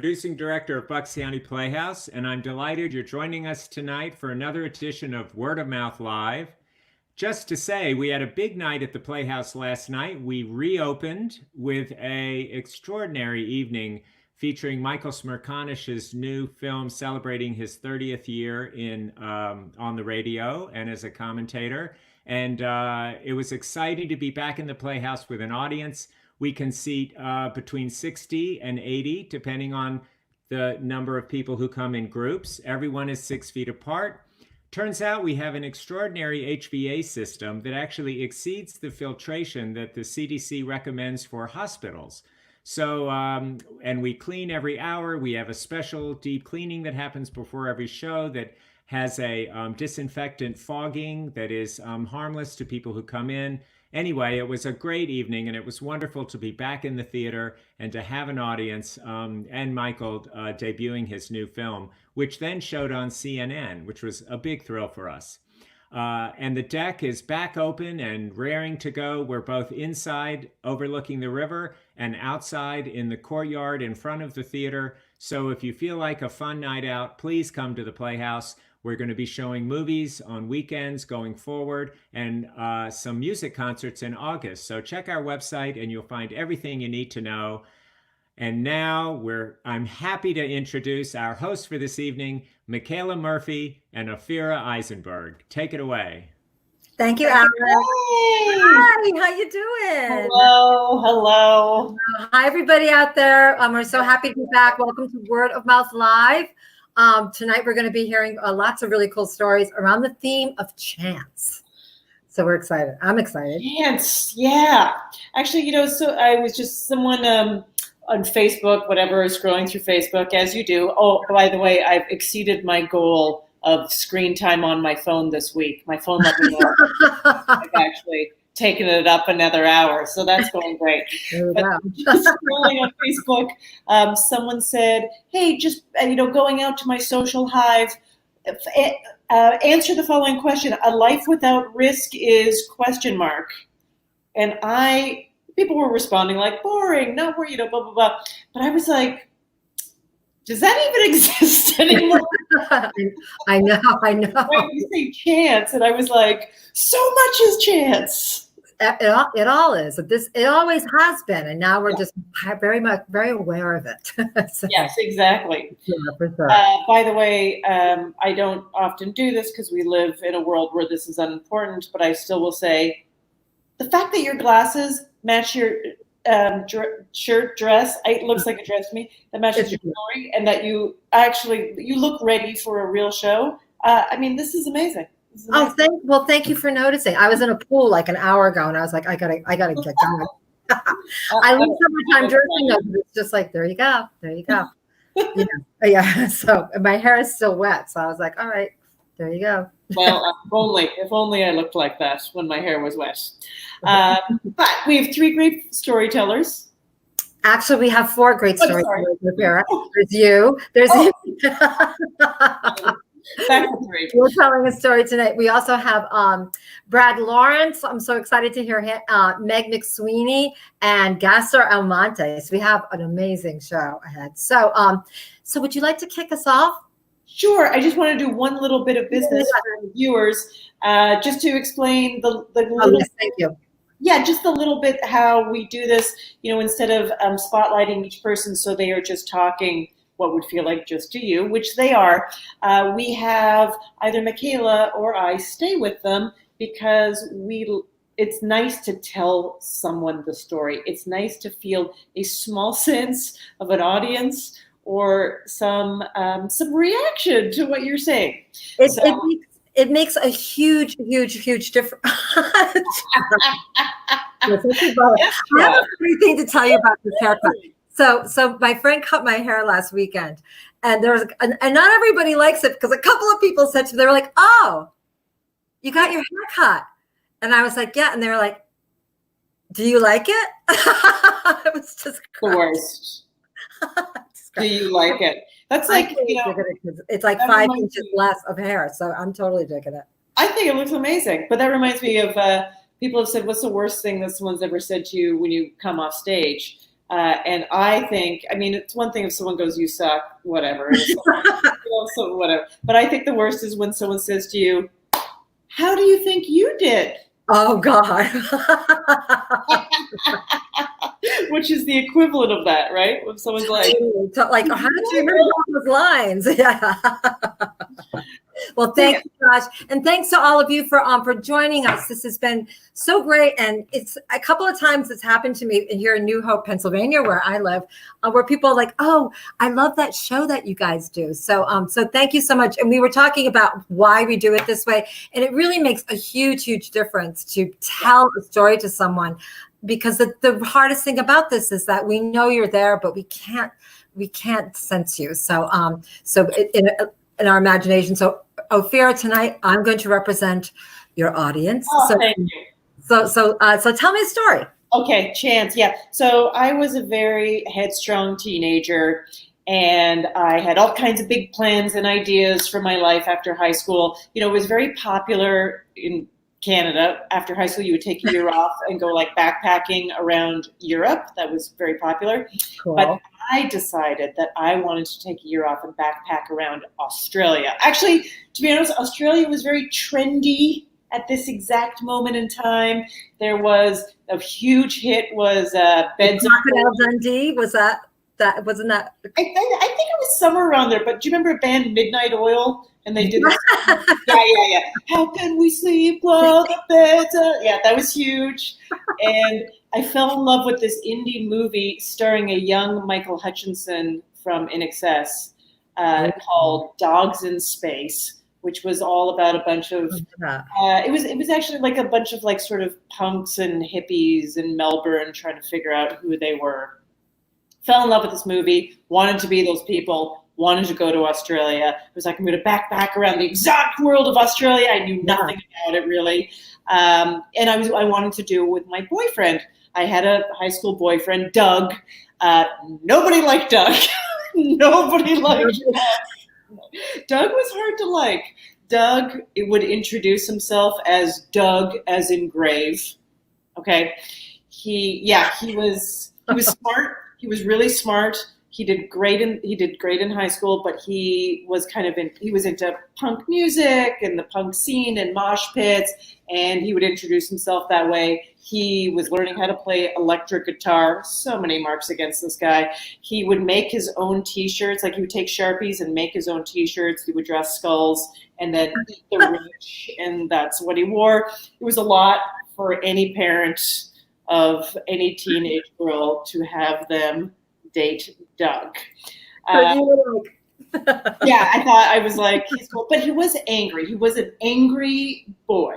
producing director of Bucks County Playhouse, and I'm delighted you're joining us tonight for another edition of Word of Mouth Live. Just to say, we had a big night at the Playhouse last night. We reopened with a extraordinary evening featuring Michael Smerconish's new film celebrating his 30th year in on the radio and as a commentator. And it was exciting to be back in the Playhouse with an audience. We can seat between 60 and 80, depending on the number of people who come in groups. Everyone is 6 feet apart. Turns out we have an extraordinary HVA system that actually exceeds the filtration that the CDC recommends for hospitals. So, and we clean every hour. We have a special deep cleaning that happens before every show that has a disinfectant fogging that is harmless to people who come in. Anyway, it was a great evening, and it was wonderful to be back in the theater and to have an audience, and Michael debuting his new film, which then showed on CNN, which was a big thrill for us. And the deck is back open and raring to go. We're both inside overlooking the river and outside in the courtyard in front of the theater. So if you feel like a fun night out, please come to the Playhouse. We're going to be showing movies on weekends going forward and some music concerts in August. So check our website and you'll find everything you need to know. And now I'm happy to introduce our hosts for this evening, Michaela Murphy and Ophira Eisenberg. Take it away. Thank you, Alex. Hi, how you doing? Hello. Hi, everybody out there. We're so happy to be back. Welcome to Word of Mouth Live. Tonight, we're going to be hearing lots of really cool stories around the theme of chance. So we're excited. I'm excited. Chance, yeah. Actually, so I was just someone on Facebook, whatever, scrolling through Facebook, as you do. Oh, by the way, I've exceeded my goal of screen time on my phone this week. My phone let me know. I've actually taken it up another hour, so that's going great. But just scrolling on Facebook, someone said, hey, just going out to my social hive, answer the following question. A life without risk is ? And people were responding like, boring, not worried, blah, blah, blah. But I was like, does that even exist anymore? I know. Right, you say chance, and I was like, so much is chance. It all is. It always has been, and now we're just very aware of it. So, yes, exactly. Yeah, for sure. By the way, I don't often do this because we live in a world where this is unimportant, but I still will say, the fact that your glasses match your shirt, dress, it looks like a dress to me, that matches your jewelry, and that you look ready for a real show. This is amazing. Thank you for noticing. I was in a pool like an hour ago, and I was like, I gotta get going. I lose so much time dressing up. It's just like, there you go. Yeah. So my hair is still wet, so I was like, all right, there you go. Well, if only I looked like that when my hair was wet. But we have 3 great storytellers. Actually, we have 4 great storytellers with Vera. There's you. There's Back to 3. We're telling a story tonight. We also have Brad Lawrence. I'm so excited to hear him. Meg McSweeney and Gasser Almonte. So we have an amazing show ahead. So, would you like to kick us off? Sure. I just want to do one little bit of business for the viewers, just to explain the little. Yes, thank you. Yeah, just a little bit how we do this. Instead of spotlighting each person, so they are just talking what would feel like just to you, which they are. We have either Michaela or I stay with them because it's nice to tell someone the story. It's nice to feel a small sense of an audience or some reaction to what you're saying. It makes a huge difference. I have a funny thing to tell you about this haircut. So my friend cut my hair last weekend, and and not everybody likes it because a couple of people said to me, they were like, "Oh, you got your hair cut," and I was like, "Yeah," and they were like, "Do you like it?" It was just the worst. Do you like it? That's like it's like 5 inches less of hair, so I'm totally digging it. I think it looks amazing, but that reminds me of people have said, "What's the worst thing that someone's ever said to you when you come off stage?" And I think, I mean, it's one thing if someone goes, "You suck," whatever. So whatever. But I think the worst is when someone says to you, "How do you think you did?" Oh God. Which is the equivalent of that, right? When someone's like, like, how did you remember all those lines? Yeah. Well, thank you, Josh, and thanks to all of you for joining us. This has been so great, and it's a couple of times it's happened to me here in New Hope, Pennsylvania, where I live, where people are like, "Oh, I love that show that you guys do." So, so thank you so much. And we were talking about why we do it this way, and it really makes a huge, huge difference to tell a story to someone, because the hardest thing about this is that we know you're there, but we can't sense you. So, in our imagination. So, Ophira, tonight I'm going to represent your audience. "Oh, thank you." So tell me a story. Okay, Chance. Yeah. So I was a very headstrong teenager, and I had all kinds of big plans and ideas for my life after high school. You know, it was very popular in Canada. After high school, you would take a year off and go like backpacking around Europe. That was very popular. Cool. But I decided that I wanted to take a year off and backpack around Australia. Actually, to be honest, Australia was very trendy at this exact moment in time. There was a huge hit was Beds of Crocodile Dundee, was that wasn't that? I think it was somewhere around there. But do you remember a band Midnight Oil? And they did this. Yeah. How can we sleep while the beds are... Yeah, that was huge. And I fell in love with this indie movie starring a young Michael Hutchinson from INXS called Dogs in Space, which was all about a bunch of it was actually like a bunch of like sort of punks and hippies in Melbourne trying to figure out who they were. Fell in love with this movie, wanted to be those people, wanted to go to Australia. It was like, I'm going to backpack around the exotic world of Australia. I knew nothing about it really. And I wanted to do it with my boyfriend. I had a high school boyfriend, Doug. Nobody liked Doug. Nobody liked Doug. Doug was hard to like. Doug would introduce himself as Doug as in grave. Okay. He was smart. He was really smart. He did great in high school, but he was into punk music and the punk scene and mosh pits, and he would introduce himself that way. He was learning how to play electric guitar. So many marks against this guy. He would make his own t-shirts. Like, he would take Sharpies and make his own t-shirts. He would draw skulls and then eat the rich, and that's what he wore. It was a lot for any parent of any teenage girl to have them date Doug. Yeah, I was like, he's cool. But he was angry. He was an angry boy.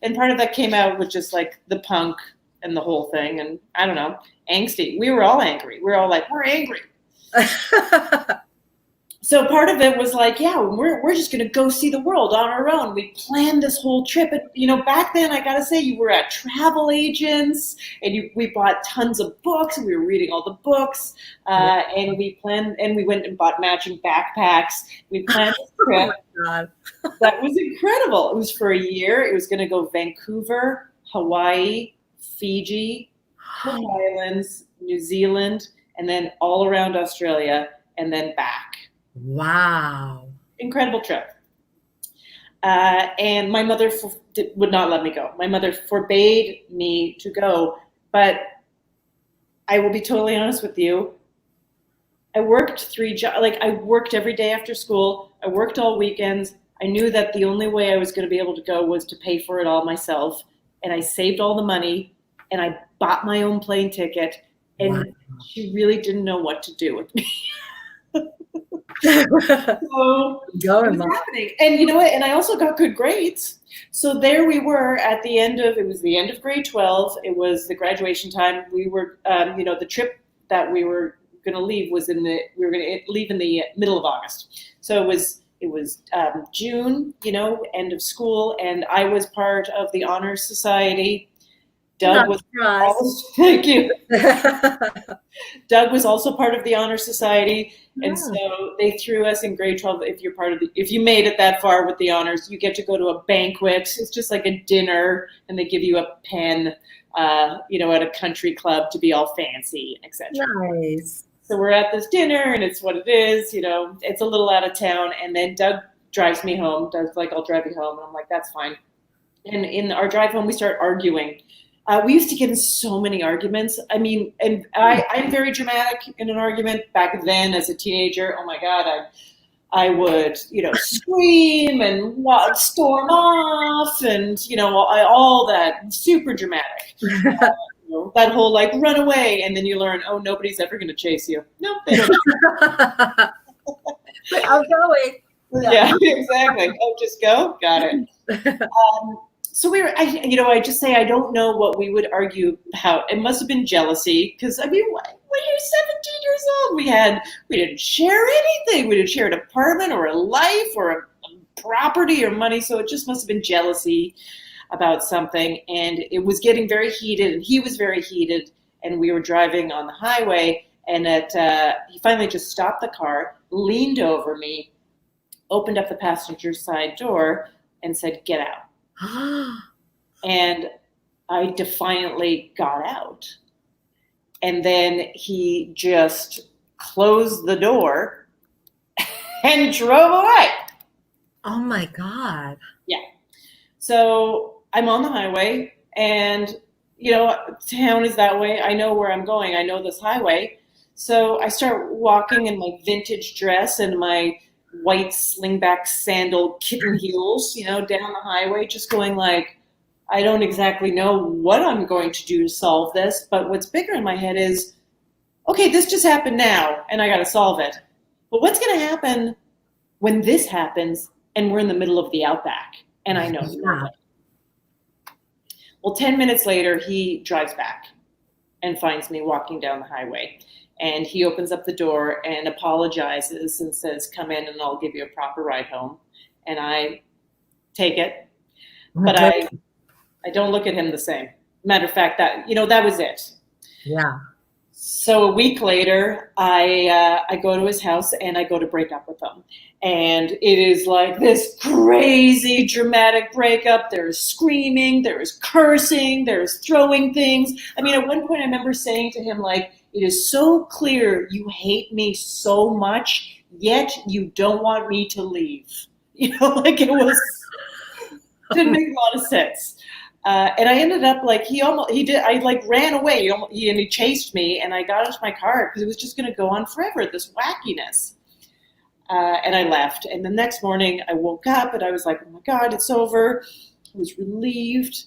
And part of that came out with just like the punk and the whole thing. And I don't know, angsty. We were all angry. We were all like, we're angry. So part of it was like, yeah, we're just going to go see the world on our own. We planned this whole trip. And, back then, I got to say, you were at travel agents, and we bought tons of books, and we were reading all the books. And we went and bought matching backpacks. We planned this trip. Oh my God. That was incredible. It was for a year. It was going to go Vancouver, Hawaii, Fiji, Cook Islands, New Zealand, and then all around Australia, and then back. Wow. Incredible trip. And my mother would not let me go. My mother forbade me to go. But I will be totally honest with you. I worked 3 jobs. Like, I worked every day after school. I worked all weekends. I knew that the only way I was going to be able to go was to pay for it all myself. And I saved all the money. And I bought my own plane ticket. And wow. She really didn't know what to do with me. So it was happening. And you know what? And I also got good grades. So there we were at the end of grade 12. It was the graduation time. We were, the trip that we were going to leave we were going to leave in the middle of August. So it was June, end of school. And I was part of the Honor Society. Doug was also, thank you. Doug was also part of the honor society, and so they threw us in grade 12. If you're part of if you made it that far with the honors, you get to go to a banquet. It's just like a dinner, and they give you a pen, at a country club to be all fancy, etc. Nice. So we're at this dinner, and it's what it is. It's a little out of town, and then Doug drives me home. Doug's like, "I'll drive you home," and I'm like, "That's fine." And in our drive home, we start arguing. We used to get in so many arguments. I mean, and I'm very dramatic in an argument. Back then, as a teenager, oh my God, I would, scream and storm off, and all that, super dramatic. That whole like run away, and then you learn, oh, nobody's ever going to chase you. Nope, they don't. But I'm going. Yeah, exactly. Oh, just go. Got it. So I just say I don't know what we would argue about. It must have been jealousy, because when you're 17 years old, we didn't share anything. We didn't share an apartment or a life or a property or money. So it just must have been jealousy about something, and it was getting very heated, and he was very heated, and we were driving on the highway, and he finally just stopped the car, leaned over me, opened up the passenger side door, and said, "Get out." And I defiantly got out. And then he just closed the door and drove away. Oh my God. Yeah. So I'm on the highway, and, town is that way. I know where I'm going. I know this highway. So I start walking in my vintage dress and my white slingback sandal kitten heels, down the highway, just going like, I don't exactly know what I'm going to do to solve this, but what's bigger in my head is, okay, this just happened now, and I got to solve it. But what's going to happen when this happens, and we're in the middle of the outback, and I know nothing? Well, 10 minutes later, he drives back and finds me walking down the highway. And he opens up the door and apologizes and says, "Come in and I'll give you a proper ride home." And I take it, but I don't look at him the same. Matter of fact, that was it. Yeah. So a week later, I go to his house and I go to break up with him. And it is like this crazy dramatic breakup. There's screaming, there's cursing, there's throwing things. I mean, at one point I remember saying to him, like, "It is so clear you hate me so much, yet you don't want me to leave." Like it didn't make a lot of sense. And I ended up like, I like ran away. He chased me, and I got into my car because it was just going to go on forever, this wackiness. And I left. And the next morning I woke up and I was like, oh my God, it's over. I was relieved.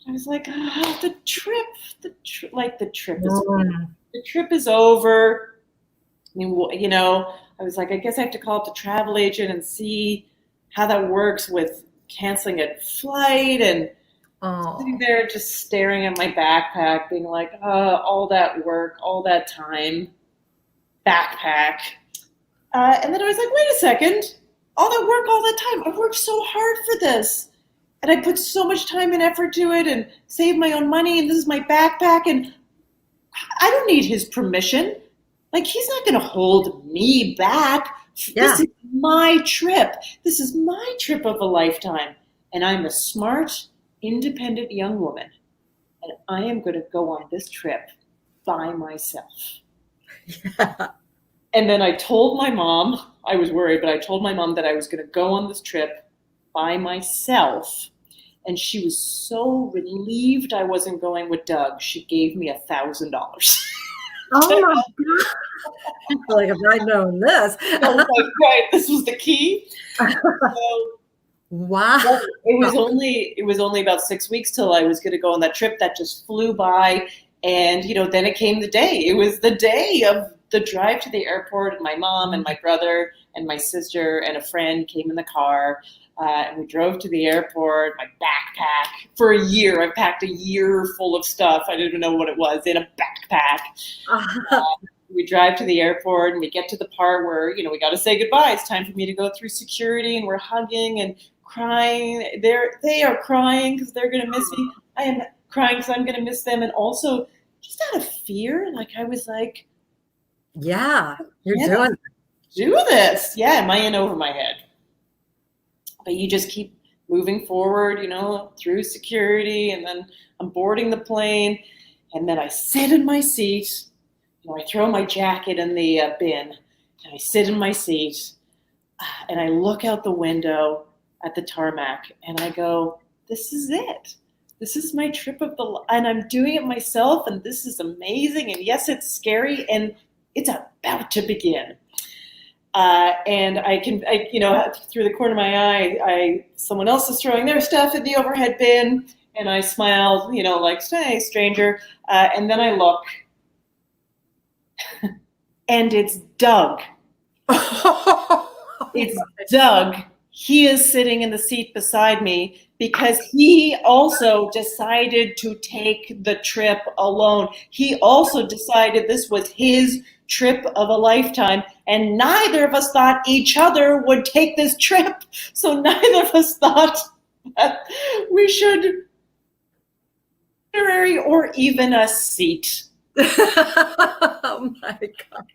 I was like, the trip is over. The trip is over. I mean, I was like, I guess I have to call up the travel agent and see how that works with canceling a flight, and sitting there just staring at my backpack, being like, all that work, all that time, backpack. And then I was like, wait a second, all that work, all that time, I worked so hard for this. And I put so much time and effort to it and saved my own money, and this is my backpack, and I don't need his permission. Like, he's not going to hold me back. Yeah. This is my trip. This is my trip of a lifetime. And I'm a smart, independent young woman. And I am going to go on this trip by myself. Yeah. And then I told my mom, I was worried, but I told my mom that I was going to go on this trip by myself. And she was so relieved I wasn't going with Doug. She gave me $1,000. Oh my God. Like, if I'd known this. I was like, right, this was the key. So, wow. It was only about 6 weeks till I was going to go on that trip. That just flew by. And, then it came the day. It was the day of the drive to the airport, and my mom and my brother and my sister and a friend came in the car. And we drove to the airport, my backpack for a year. I packed a year full of stuff. I didn't even know what it was in a backpack. We drive to the airport, and we get to the part where, we got to say goodbye. It's time for me to go through security, and we're hugging and crying. They are crying because they're going to miss me. I am crying because I'm going to miss them. And also just out of fear, like I was like, Yeah, you're Yeah. doing do this. Yeah, am I in over my head? But you just keep moving forward, through security, and then I'm boarding the plane, and then I sit in my seat. I throw my jacket in the bin, and I sit in my seat, and I look out the window at the tarmac, and I go, "This is it. This is my trip and I'm doing it myself, and this is amazing. And yes, it's scary, and it's about to begin." And through the corner of my eye, someone else is throwing their stuff in the overhead bin, and I smiled, like, "Hey, stranger." And then I look, and it's Doug. It's Doug. He is sitting in the seat beside me because he also decided to take the trip alone. He also decided this was his trip of a lifetime, and neither of us thought each other would take this trip. So neither of us thought that we should or even a seat. Oh my God.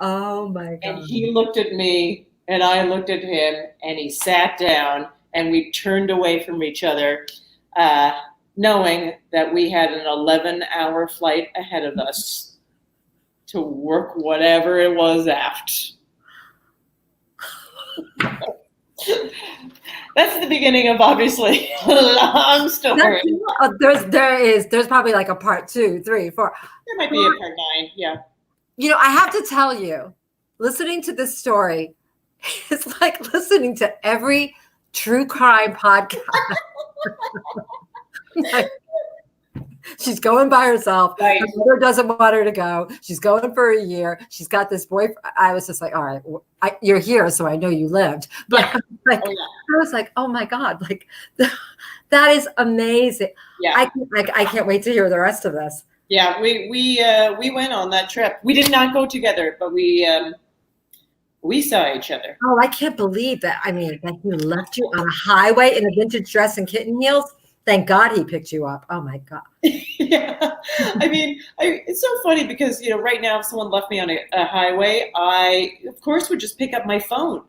Oh my God. And he looked at me, and I looked at him, and he sat down, and we turned away from each other, knowing that we had an 11-hour flight ahead of us to work whatever it was aft. That's the beginning of, obviously, a long story. There's probably like a part 2, 3, 4. There might be a part 9, yeah. I have to tell you, listening to this story is like listening to every true crime podcast. Like, she's going by herself. Right. Her mother doesn't want her to go. She's going for a year. She's got this boyfriend. I was just like, all right, you're here, so I know you lived. But Yeah. like, Oh, yeah. I was like, oh my God, like that is amazing. Yeah. I can't wait to hear the rest of this. Yeah, we went on that trip. We did not go together, but we saw each other. Oh, I can't believe that. I mean, that he left you on a highway in a vintage dress and kitten heels. Thank God he picked you up. Oh my God. Yeah, I mean, it's so funny because right now, if someone left me on a highway, I of course would just pick up my phone.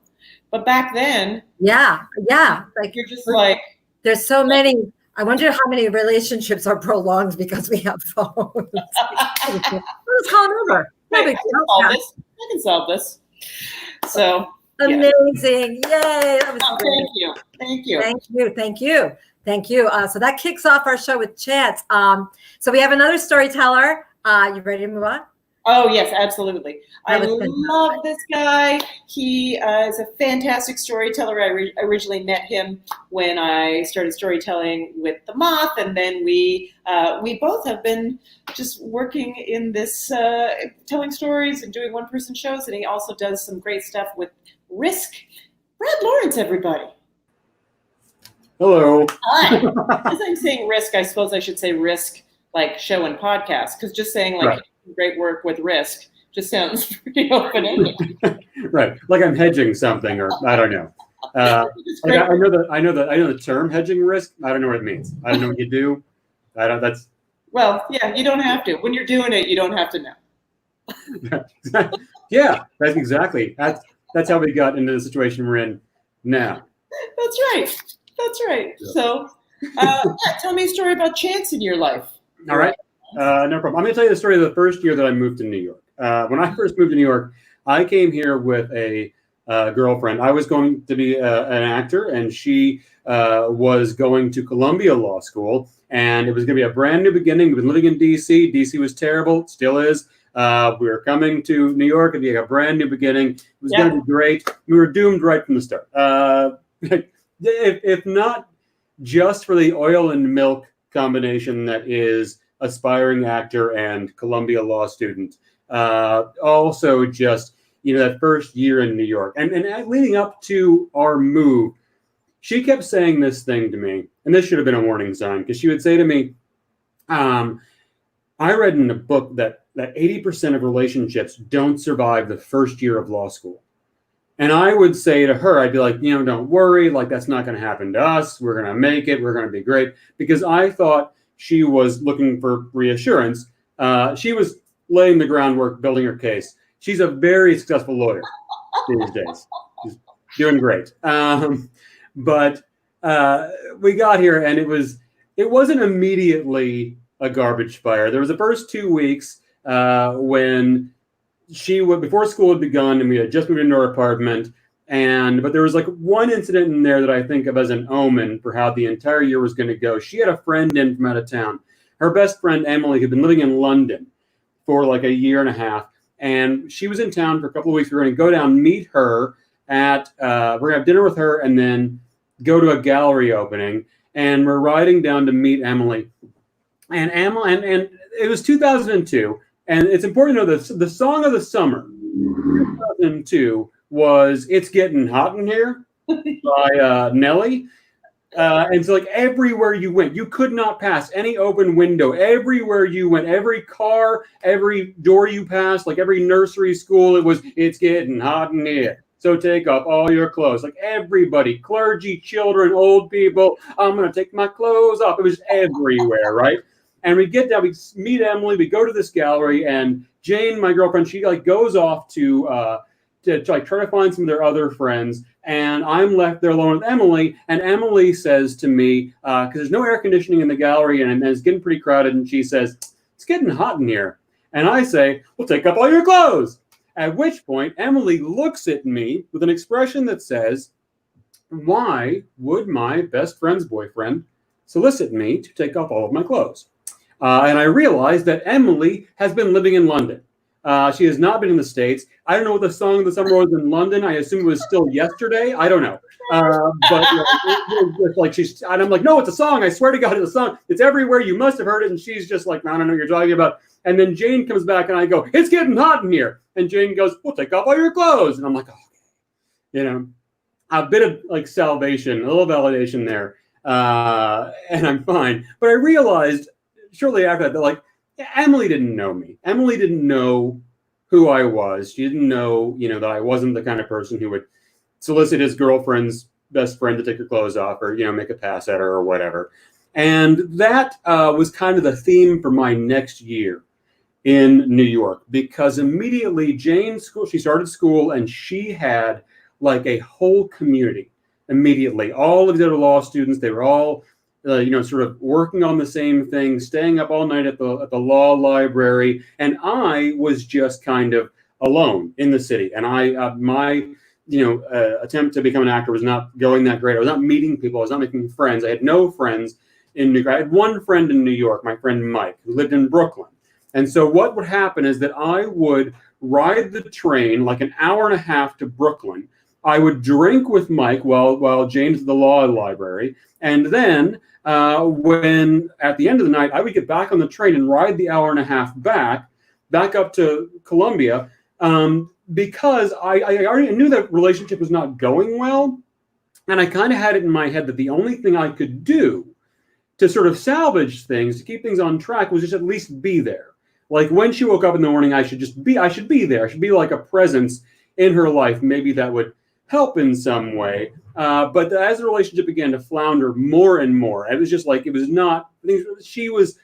But back then, yeah, like you're just like, there's so many. I wonder how many relationships are prolonged because we have phones. We'll just call it over. No big deal. I can solve this. So amazing. Yay. That was great. Thank you. Thank you. So that kicks off our show with Chance. So we have another storyteller. You ready to move on? Oh, yes, absolutely. I fantastic. love this guy. He is a fantastic storyteller. I originally met him when I started storytelling with The Moth, and then we both have been just working in this telling stories and doing one-person shows, and he also does some great stuff with Risk. Brad Lawrence, everybody. Hello. Hi. As I'm saying Risk, I suppose I should say Risk, like show and podcast, because just saying like Right. Great work with Risk just sounds pretty open-ended. Right, like I'm hedging something, or I don't know. It's Like great. I know the term hedging risk. I don't know what it means. I don't know what you do. I don't. That's Well, yeah, you don't have to. When you're doing it, you don't have to know. yeah. That's exactly. That's how we got into the situation we're in now. That's right. Yeah. So, tell me a story about Chance in your life. All right. No problem. I'm going to tell you the story of the first year that I moved to New York. When I first moved to New York, I came here with a girlfriend. I was going to be an actor, and she was going to Columbia Law School, and it was going to be a brand new beginning. We've been living in D.C. D.C. was terrible, still is. We were coming to New York. It'd be a brand new beginning. It was going to be great. We were doomed right from the start. If not just for the oil and milk combination that is aspiring actor and Columbia law student. Also just, that first year in New York. And leading up to our move, she kept saying this thing to me, and this should have been a warning sign, because she would say to me, I read in a book that 80% of relationships don't survive the first year of law school. And I would say to her, I'd be like, don't worry, like that's not going to happen to us. We're going to make it. We're going to be great. Because I thought she was looking for reassurance. She was laying the groundwork, building her case. She's a very successful lawyer these days. She's doing great. But we got here, and it wasn't immediately a garbage fire. There was the first 2 weeks when before school had begun, and we had just moved into our apartment. But there was like one incident in there that I think of as an omen for how the entire year was going to go. She had a friend in from out of town. Her best friend, Emily, had been living in London for like a year and a half. And she was in town for a couple of weeks. We were going to go down, meet her we're going to have dinner with her and then go to a gallery opening. And we're riding down to meet Emily. And it was 2002. And it's important to know that the song of the summer, 2002, was "It's Getting Hot in Here" by Nelly. And so like everywhere you went, you could not pass any open window. Everywhere you went, every car, every door you passed, like every nursery school, it was "It's getting hot in here. So take off all your clothes." Like everybody, clergy, children, old people, "I'm going to take my clothes off." It was everywhere, right? And we get down, we meet Emily, we go to this gallery, and Jane, my girlfriend, she like goes off to like try to find some of their other friends, and I'm left there alone with Emily. And Emily says to me, because there's no air conditioning in the gallery, and it's getting pretty crowded, and she says, "It's getting hot in here." And I say, "Well, take off all your clothes." At which point, Emily looks at me with an expression that says, "Why would my best friend's boyfriend solicit me to take off all of my clothes?" And I realized that Emily has been living in London. She has not been in the States. I don't know what the song of the summer was in London. I assume it was still yesterday. I don't know. But it's like and I'm like, "No, it's a song. I swear to God, it's a song. It's everywhere. You must have heard it." And she's just like, "I don't know what you're talking about." And then Jane comes back and I go, "It's getting hot in here." And Jane goes, "Well, take off all your clothes." And I'm like, "Oh, a bit of like salvation, a little validation there." And I'm fine. But I realized shortly after that like, Emily didn't know me. Emily didn't know who I was. She didn't know, that I wasn't the kind of person who would solicit his girlfriend's best friend to take her clothes off or, make a pass at her or whatever. And that was kind of the theme for my next year in New York, because immediately she started school and she had like a whole community immediately. All of the other law students, they were all sort of working on the same thing, staying up all night at the law library, and I was just kind of alone in the city. And my attempt to become an actor was not going that great. I was not meeting people. I was not making friends. I had no friends in New York. I had one friend in New York, my friend Mike, who lived in Brooklyn. And so what would happen is that I would ride the train like an hour and a half to Brooklyn. I would drink with Mike while James at the law library, and then when at the end of the night I would get back on the train and ride the hour and a half back up to Columbia, because I already knew that relationship was not going well, and I kind of had it in my head that the only thing I could do to sort of salvage things, to keep things on track, was just at least be there. Like when she woke up in the morning, I should be there. I should be like a presence in her life. Maybe that would help in some way. But as the relationship began to flounder more and more, it was just like, it was not, she was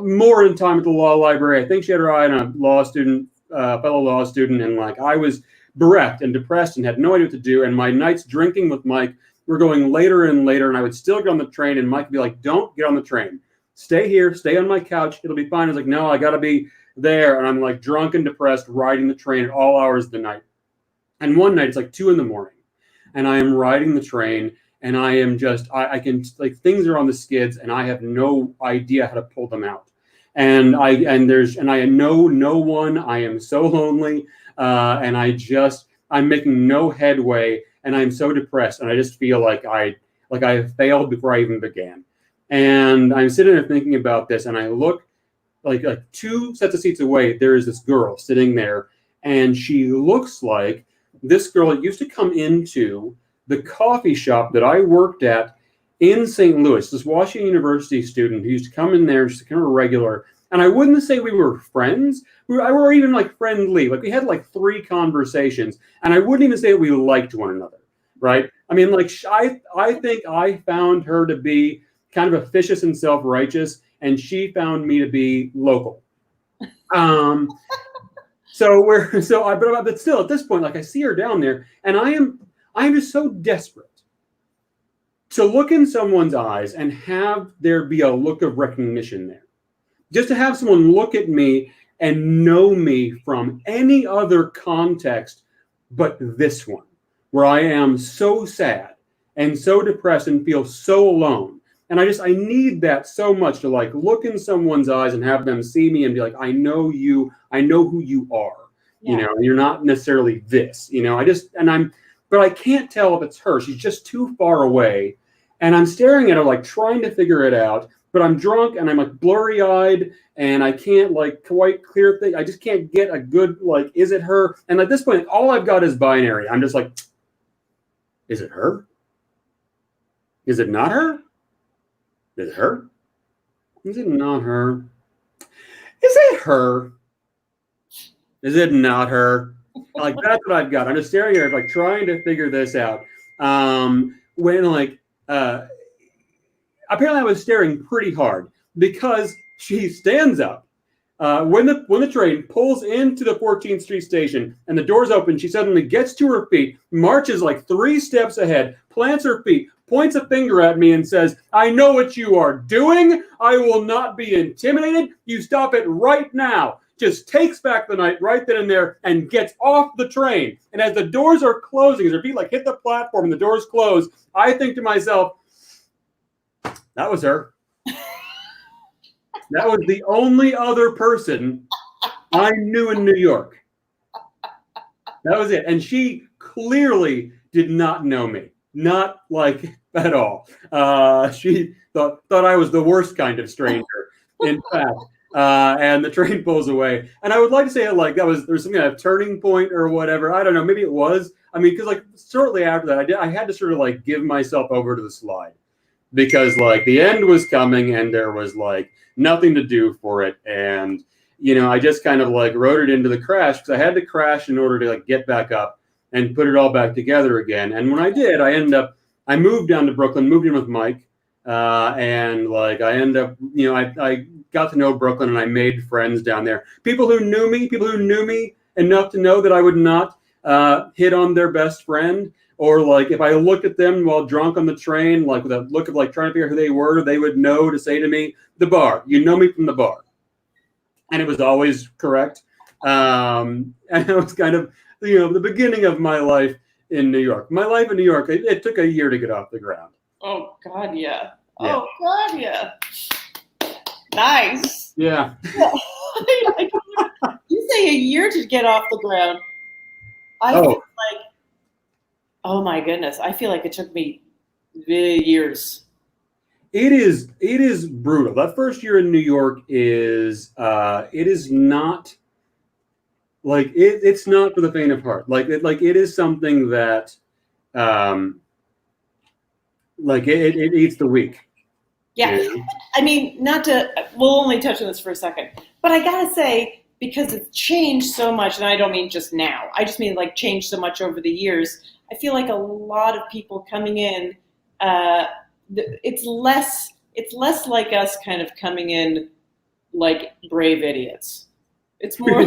more in time at the law library. I think she had her eye on a law student, fellow law student. And like, I was bereft and depressed and had no idea what to do. And my nights drinking with Mike were going later and later. And I would still get on the train and Mike would be like, "Don't get on the train. Stay here, stay on my couch. It'll be fine." I was like, "No, I got to be there." And I'm like drunk and depressed, riding the train at all hours of the night. And one night it's like 2 a.m. and I am riding the train and I am just, I can, like, things are on the skids and I have no idea how to pull them out. And I know no one. I am so lonely. And I'm making no headway and I'm so depressed. And I just feel like I failed before I even began. And I'm sitting there thinking about this, and I look like 2 sets of seats away. There is this girl sitting there, and she looks like this girl that used to come into the coffee shop that I worked at in St. Louis. This Washington University student who used to come in there, just kind of a regular. And I wouldn't say we were friends. We were even like friendly. Like we had like 3 conversations, and I wouldn't even say that we liked one another. Right? I mean, like I think I found her to be kind of officious and self-righteous, and she found me to be local. But still at this point, like I see her down there, and I am just so desperate to look in someone's eyes and have there be a look of recognition there. Just to have someone look at me and know me from any other context but this one, where I am so sad and so depressed and feel so alone. And I need that so much, to like look in someone's eyes and have them see me and be like, I know you, I know who you are, you know, and you're not necessarily this, you know, but I can't tell if it's her. She's just too far away. And I'm staring at her, like trying to figure it out, but I'm drunk and I'm like blurry eyed and I can't like quite clear thing. I just can't get a good, like, is it her? And at this point, all I've got is binary. I'm just like, is it her? Is it not her? Is it her? Is it not her? Is it her? Is it not her? Like, that's what I've got. I'm just staring at her, like trying to figure this out. When like, apparently I was staring pretty hard because she stands up. When the train pulls into the 14th Street station and the doors open, she suddenly gets to her feet, marches like 3 steps ahead, plants her feet, points a finger at me and says, I know what you are doing. I will not be intimidated. You stop it right now. Just takes back the night right then and there and gets off the train. And as the doors are closing, as her feet like hit the platform and the doors close, I think to myself, that was her. That was the only other person I knew in New York. That was it. And she clearly did not know me. Not like at all. She thought I was the worst kind of stranger, in fact. And the train pulls away. And I would like to say it like there's some kind of turning point or whatever. I don't know. Maybe it was. I mean, because like shortly after that, I had to sort of like give myself over to the slide. Because like the end was coming and there was like nothing to do for it. And, you know, I just kind of like rode it into the crash because I had to crash in order to like get back up and put it all back together again. And when I did, I moved down to Brooklyn, moved in with Mike. And like I ended up, you know, I got to know Brooklyn and I made friends down there. People who knew me enough to know that I would not hit on their best friend. Or like if I looked at them while drunk on the train, like with a look of like trying to figure out who they were, they would know to say to me, the bar, you know me from the bar. And it was always correct. And it was kind of, you know, the beginning of my life in New York. My life in New York, it took a year to get off the ground. Oh, God, yeah. Oh, God, yeah. Nice. Yeah. You say a year to get off the ground. I feel like, oh my goodness, I feel like it took me years. It is brutal. That first year in New York is not like it's not for the faint of heart. It is something that it eats the weak. Yeah. You know? I mean, we'll only touch on this for a second, but I gotta say, because it's changed so much, and I don't mean just now, I just mean like changed so much over the years, I feel like a lot of people coming in, it's less like us kind of coming in like brave idiots. It's more,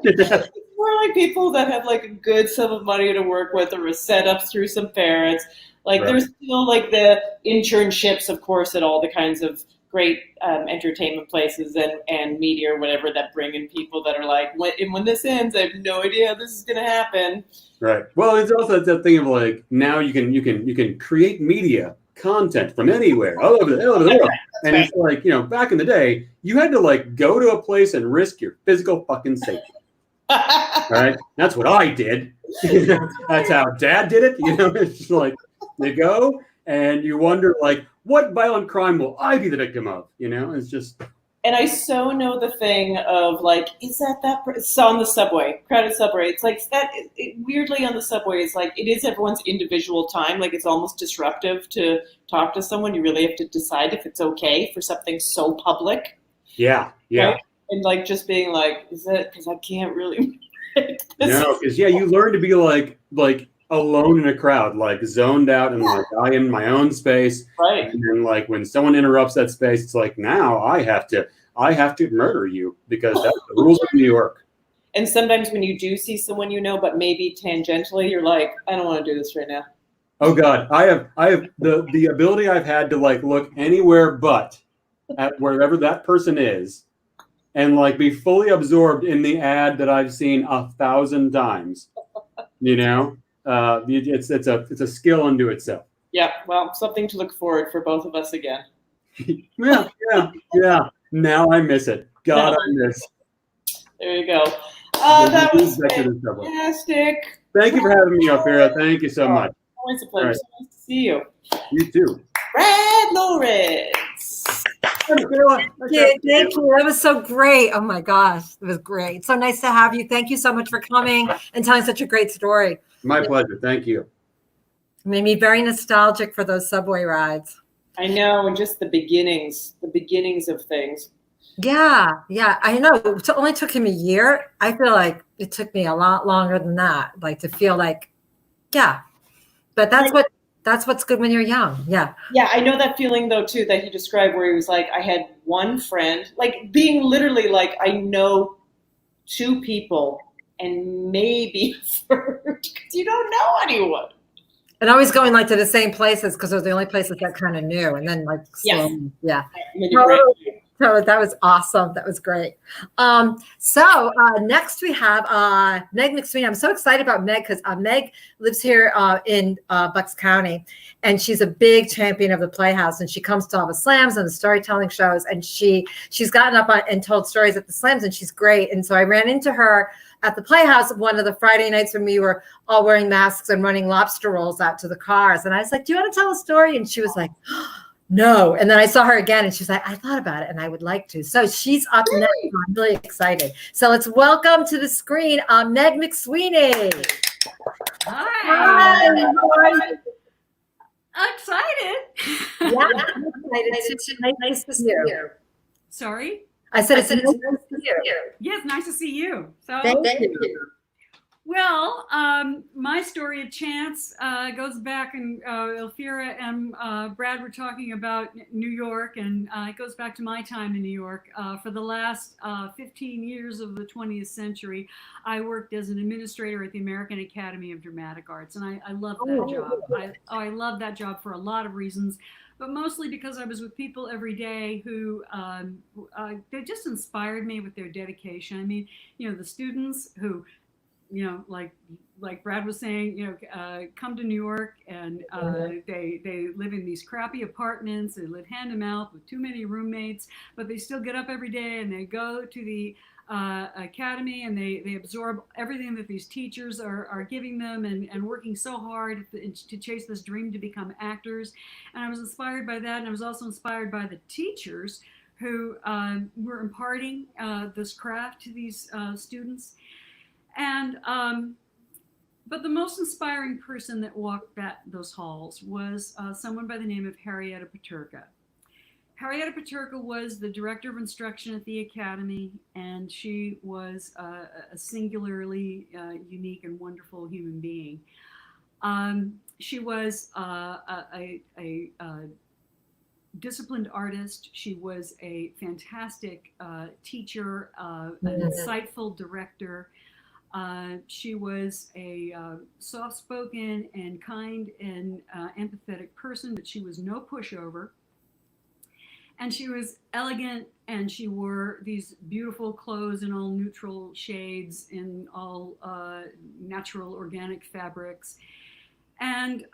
it's more like people that have like a good sum of money to work with or a setup through some parents. Like There's still like the internships, of course, at all the kinds of great entertainment places and media or whatever that bring in people that are like, when this ends, I have no idea how this is going to happen. Right. Well, it's also that thing of like now you can create media content from anywhere, all over the world. And it's like, you know, back in the day, you had to like go to a place and risk your physical fucking safety. All right. That's what I did. That's how Dad did it. You know, it's just like you go and you wonder like, what violent crime will I be the victim of? You know, it's just. And I so know the thing of like, is that it's on the subway, crowded subway. It's like that. Weirdly on the subway, it's like it is everyone's individual time. Like it's almost disruptive to talk to someone. You really have to decide if it's okay for something so public. Yeah. Yeah. Right? And like just being like, is it because I can't really. No, because you learn to be like alone in a crowd, like zoned out and like I in my own space. Right. And then like when someone interrupts that space, it's like now I have to murder you because that's the rules of New York. And sometimes when you do see someone you know, but maybe tangentially, you're like, I don't want to do this right now. Oh God, I have the ability I've had to like look anywhere but at wherever that person is, and like be fully absorbed in the ad that I've seen 1,000 times. You know, it's a skill unto itself. Yeah, well, something to look forward for both of us again. Yeah. Now I miss it. God, I miss. There you go. That was Back to the subway. fantastic. Thank you for having me, Ophira. Thank you so much. Always a pleasure. All right. So nice to see you. You too. Brad Lawrence. Thank you. That was so great. Oh my gosh, it was great. So nice to have you. Thank you so much for coming and telling such a great story. My pleasure. Thank you. It made me very nostalgic for those subway rides. I know, and just the beginnings of things. Yeah, I know. It only took him a year. I feel like it took me a lot longer than that, like to feel like, yeah. But that's what's good when you're young. Yeah. Yeah, I know that feeling though too that he described where he was like, I had one friend, like being literally like, I know two people and maybe a third because you don't know anyone. And always going like to the same places because those are the only places that kind of knew. And then like, slowly, yeah. So that was awesome. That was great. So next we have Meg McSweeney. I'm so excited about Meg because Meg lives here in Bucks County, and she's a big champion of the Playhouse. And she comes to all the slams and the storytelling shows, and she's gotten up and told stories at the slams, and she's great. And so I ran into her at the Playhouse one of the Friday nights when we were all wearing masks and running lobster rolls out to the cars. And I was like, "Do you want to tell a story?" And she was like, no. And then I saw her again and she's like, I thought about it and I would like to. So she's up next. I'm really excited. So let's welcome to the screen Meg McSweeney. Hi. I'm excited. Yeah, I'm excited. It's nice to see you. Sorry? I said it's nice to see you. Yes, nice to see you. So, Thank you. Well, my story of chance goes back, and Ophira and Brad were talking about New York, and it goes back to my time in New York. For the last 15 years of the 20th century, I worked as an administrator at the American Academy of Dramatic Arts, and I love that job. I love that job for a lot of reasons, but mostly because I was with people every day who they just inspired me with their dedication. I mean, you know, the students who, you know, like Brad was saying, you know, come to New York and they live in these crappy apartments. They live hand to mouth with too many roommates, but they still get up every day and they go to the academy and they absorb everything that these teachers are giving them and working so hard to chase this dream to become actors. And I was inspired by that, and I was also inspired by the teachers who were imparting this craft to these students. And but the most inspiring person that walked those halls was someone by the name of Harrietta Paterka. Harrietta Paterka was the director of instruction at the Academy, and she was a singularly unique and wonderful human being. She was a disciplined artist. She was a fantastic teacher, an insightful director. She was a soft-spoken and kind and empathetic person, but she was no pushover. And she was elegant, and she wore these beautiful clothes in all neutral shades, in all natural organic fabrics. And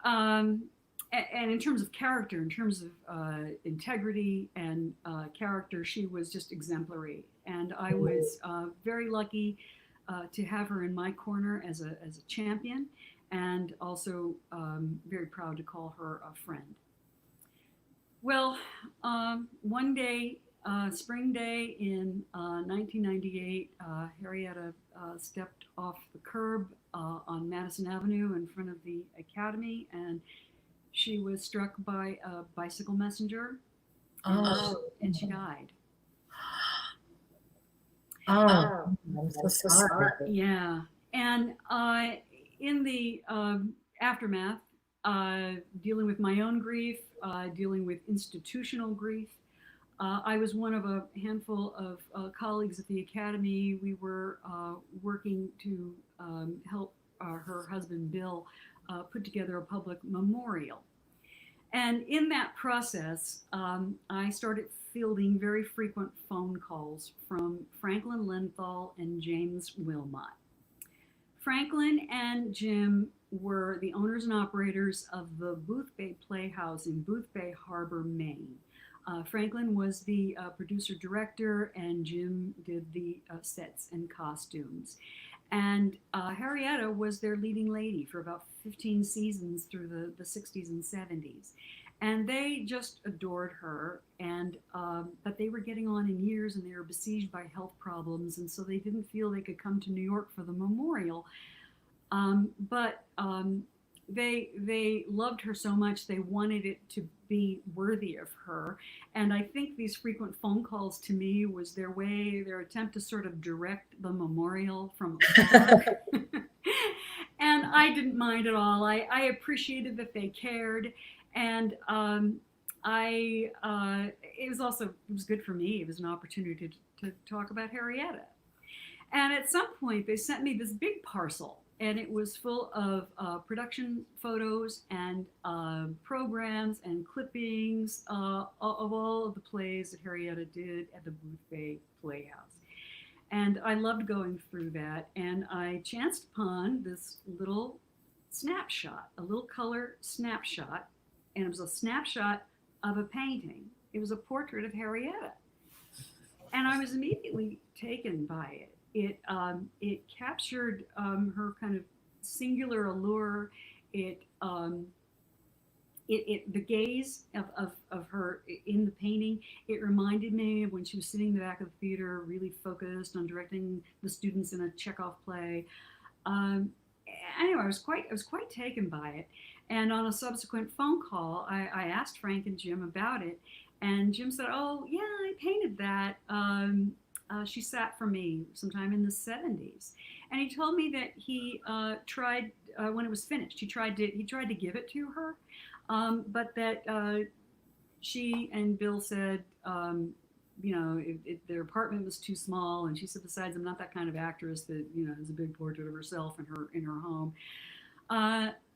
in terms of character, in terms of integrity and character, she was just exemplary. And I was very lucky to have her in my corner as a champion, and also very proud to call her a friend. Well, one day, spring day in 1998, Harrietta stepped off the curb on Madison Avenue in front of the Academy, and she was struck by a bicycle messenger, and she died. Oh, I'm so sorry. Yeah, and in the aftermath, dealing with my own grief, dealing with institutional grief. I was one of a handful of colleagues at the Academy. We were working to help her husband, Bill, put together a public memorial. And in that process, I started fielding very frequent phone calls from Franklin Lenthal and James Wilmot. Franklin and Jim were the owners and operators of the Boothbay Playhouse in Boothbay Harbor, Maine. Franklin was the producer-director, and Jim did the sets and costumes. And Harrietta was their leading lady for about 15 seasons through the 60s and 70s. And they just adored her. And but they were getting on in years, and they were besieged by health problems, and so they didn't feel they could come to New York for the memorial. But they loved her so much, they wanted it to be worthy of her. And I think these frequent phone calls to me was their attempt to sort of direct the memorial from afar. And I didn't mind at all. I appreciated that they cared. And it was good for me. It was an opportunity to talk about Harrietta. And at some point, they sent me this big parcel, and it was full of production photos and programs and clippings of all of the plays that Harrietta did at the Boothbay Playhouse. And I loved going through that, and I chanced upon this little snapshot, a little color snapshot, and it was a snapshot of a painting. It was a portrait of Harrietta. And I was immediately taken by it. It captured her kind of singular allure. The gaze of her in the painting, it reminded me of when she was sitting in the back of the theater, really focused on directing the students in a Chekhov play. Anyway, I was quite taken by it. And on a subsequent phone call, I asked Frank and Jim about it, and Jim said, "Oh yeah, I painted that. She sat for me sometime in the 70s." And he told me that he tried when it was finished. He tried to give it to her, but that she and Bill said, their apartment was too small, and she said, "Besides, I'm not that kind of actress that has a big portrait of herself in her home."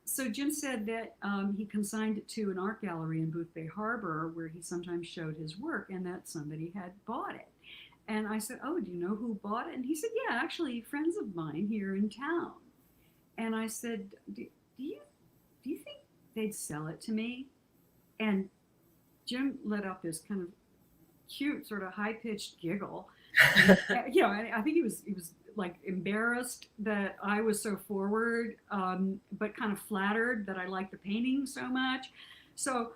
So Jim said that he consigned it to an art gallery in Boothbay Harbor, where he sometimes showed his work, and that somebody had bought it. And I said, "Oh, do you know who bought it?" And he said, "Yeah, actually, friends of mine here in town." And I said, do you think they'd sell it to me?" And Jim let out this kind of cute, sort of high-pitched giggle. I think he was like embarrassed that I was so forward, but kind of flattered that I liked the painting so much. So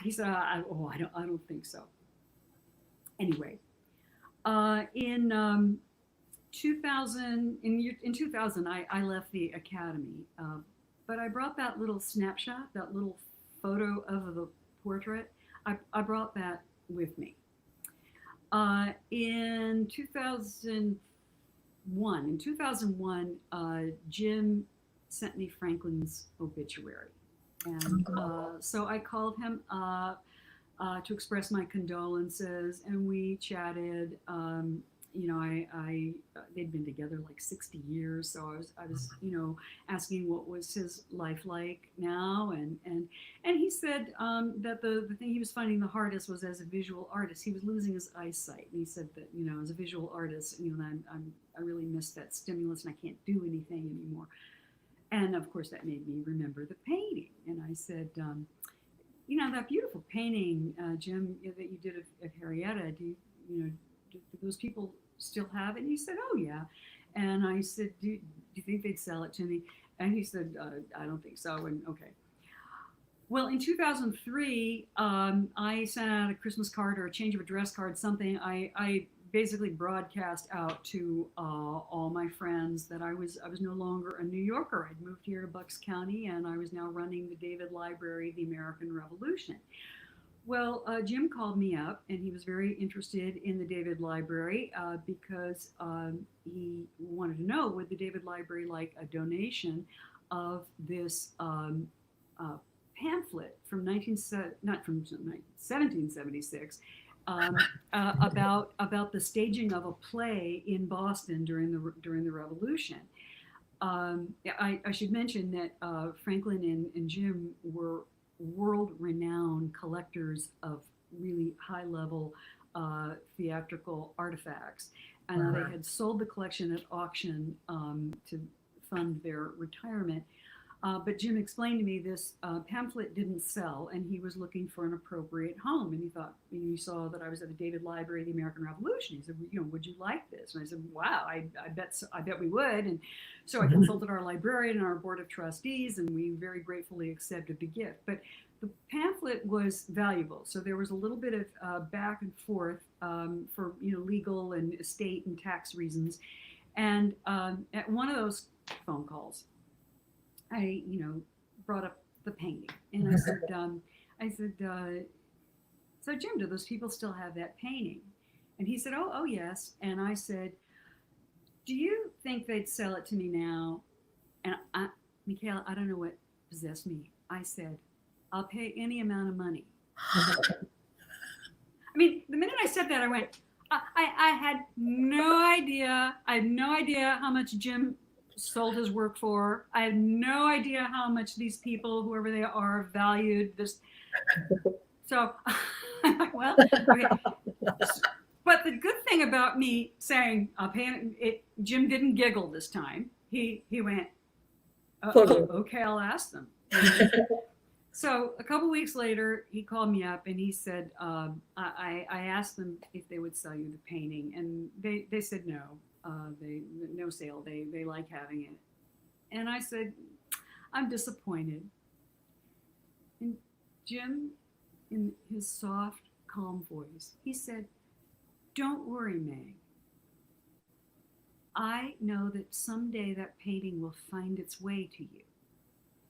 he said, I don't think so." Anyway, in 2000, I left the Academy, but I brought that little snapshot, that little photo of the portrait. I brought that with me. In 2001, Jim sent me Franklin's obituary, and so I called him up to express my condolences, and we chatted. They'd been together like 60 years, so I was asking what was his life like now, and he said that the thing he was finding the hardest was as a visual artist. He was losing his eyesight, and he said that as a visual artist, I really miss that stimulus, and I can't do anything anymore. And of course, that made me remember the painting, and I said, that beautiful painting, Jim, that you did of Harrietta, do those people still have it? And he said, "Oh yeah." And I said, do you think they'd sell it to me? And he said, "I don't think so." And okay. Well, in 2003, I sent out a Christmas card or a change of address card, something. I basically broadcast out to all my friends that I was no longer a New Yorker. I'd moved here to Bucks County, and I was now running the David Library, the American Revolution. Well, Jim called me up, and he was very interested in the David Library because he wanted to know, would the David Library like a donation of this pamphlet from 1776 about the staging of a play in Boston during the Revolution. I should mention that Franklin and Jim were world-renowned collectors of really high-level theatrical artifacts, and they had sold the collection at auction to fund their retirement. But Jim explained to me this pamphlet didn't sell, and he was looking for an appropriate home. And he saw that I was at the David Library of the American Revolution. He said, would you like this? And I said, wow, I bet we would. And so I consulted our librarian and our board of trustees, and we very gratefully accepted the gift. But the pamphlet was valuable. So there was a little bit of back and forth for legal and estate and tax reasons. And at one of those phone calls, I, brought up the painting, and I said, so Jim, do those people still have that painting? And he said, oh yes. And I said, do you think they'd sell it to me now? And Michaela, I don't know what possessed me. I said, I'll pay any amount of money. I mean, the minute I said that, I went, I had no idea. I had no idea how much Jim sold his work for. I have no idea how much these people, whoever they are, valued this. So, well, okay. But the good thing about me saying I'll pay it, Jim didn't giggle this time. He went, okay, I'll ask them. So a couple weeks later, he called me up and he said, I asked them if they would sell you the painting, and they said no. No sale. They like having it. And I said, I'm disappointed. And Jim, in his soft, calm voice, he said, don't worry, Meg. I know that someday that painting will find its way to you.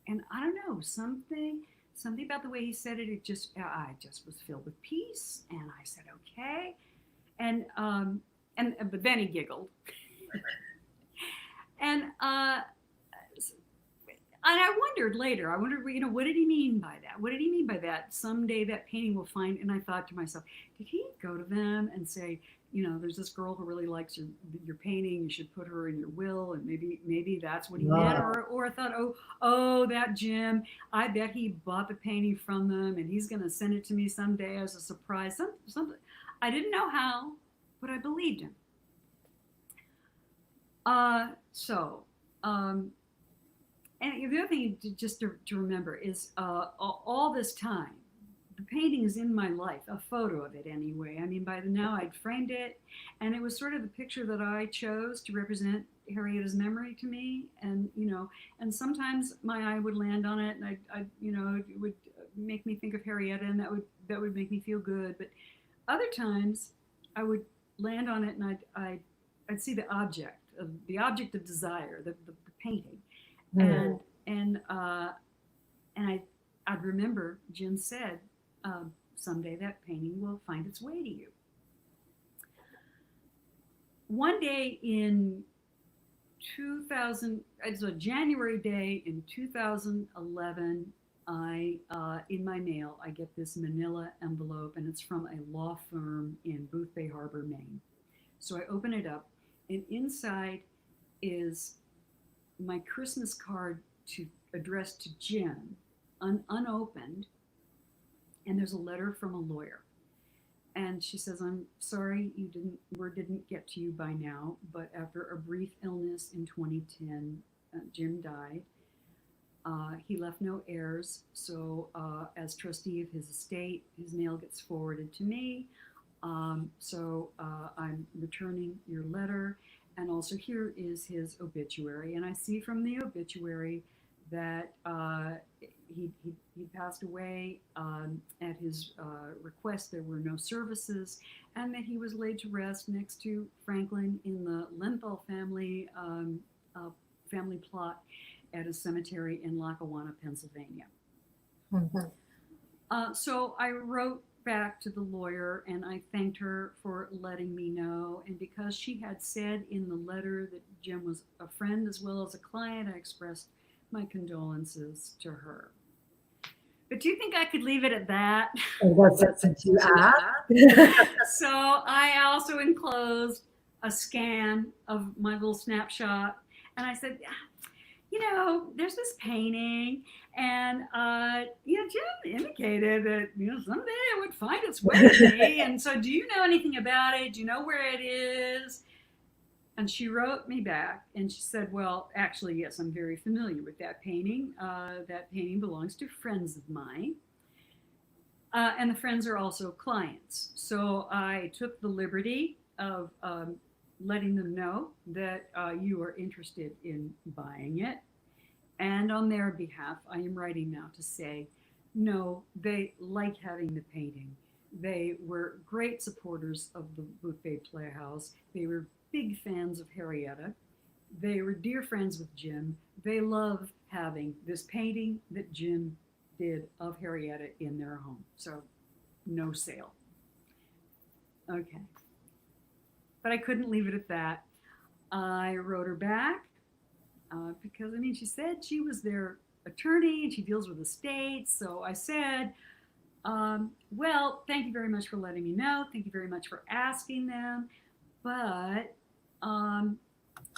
And I don't know, something about the way he said it, I just was filled with peace. And I said, okay. And but then he giggled. And I wondered later, what did he mean by that? What did he mean by that? Someday that painting will find, and I thought to myself, did he go to them and say, there's this girl who really likes your painting, you should put her in your will, and maybe that's what he meant, or I thought, oh, that Jim, I bet he bought the painting from them and he's going to send it to me someday as a surprise, something. I didn't know how, but I believed him. And the other thing to remember is all this time, the painting is in my life, a photo of it anyway. I mean, by now I'd framed it, and it was sort of the picture that I chose to represent Harrietta's memory to me. And, and sometimes my eye would land on it, and it would make me think of Harrietta, and that would make me feel good. But other times I would land on it, and I'd see the object of desire, the painting. And I'd remember Jim said, someday that painting will find its way to you. One day in 2000, it's a January day in 2011, in my mail, I get this manila envelope, and it's from a law firm in Boothbay Harbor, Maine. So I open it up, and inside is my Christmas card addressed to Jim, unopened, and there's a letter from a lawyer. And she says, I'm sorry word didn't get to you by now, but after a brief illness in 2010, Jim died. He left no heirs, so as trustee of his estate, his mail gets forwarded to me. So I'm returning your letter. And also here is his obituary. And I see from the obituary that he passed away. At his request, there were no services, and that he was laid to rest next to Franklin in the Lenthal family plot at a cemetery in Lackawanna, Pennsylvania. Mm-hmm. So I wrote back to the lawyer, and I thanked her for letting me know. And because she had said in the letter that Jim was a friend as well as a client, I expressed my condolences to her. But do you think I could leave it at that? Since you asked. So I also enclosed a scan of my little snapshot, and I said, there's this painting, and Jim indicated that someday it would find its way to me. And so, do you know anything about it? Do you know where it is? And she wrote me back, and she said, well, actually, yes, I'm very familiar with that painting. That painting belongs to friends of mine. And the friends are also clients. So I took the liberty of letting them know that you are interested in buying it. And on their behalf, I am writing now to say, no, they like having the painting. They were great supporters of the Buffet Playhouse. They were big fans of Harrietta. They were dear friends with Jim. They love having this painting that Jim did of Harrietta in their home. So no sale. Okay. But I couldn't leave it at that. I wrote her back because, she said she was their attorney and she deals with estates. So I said, well, thank you very much for letting me know. Thank you very much for asking them. But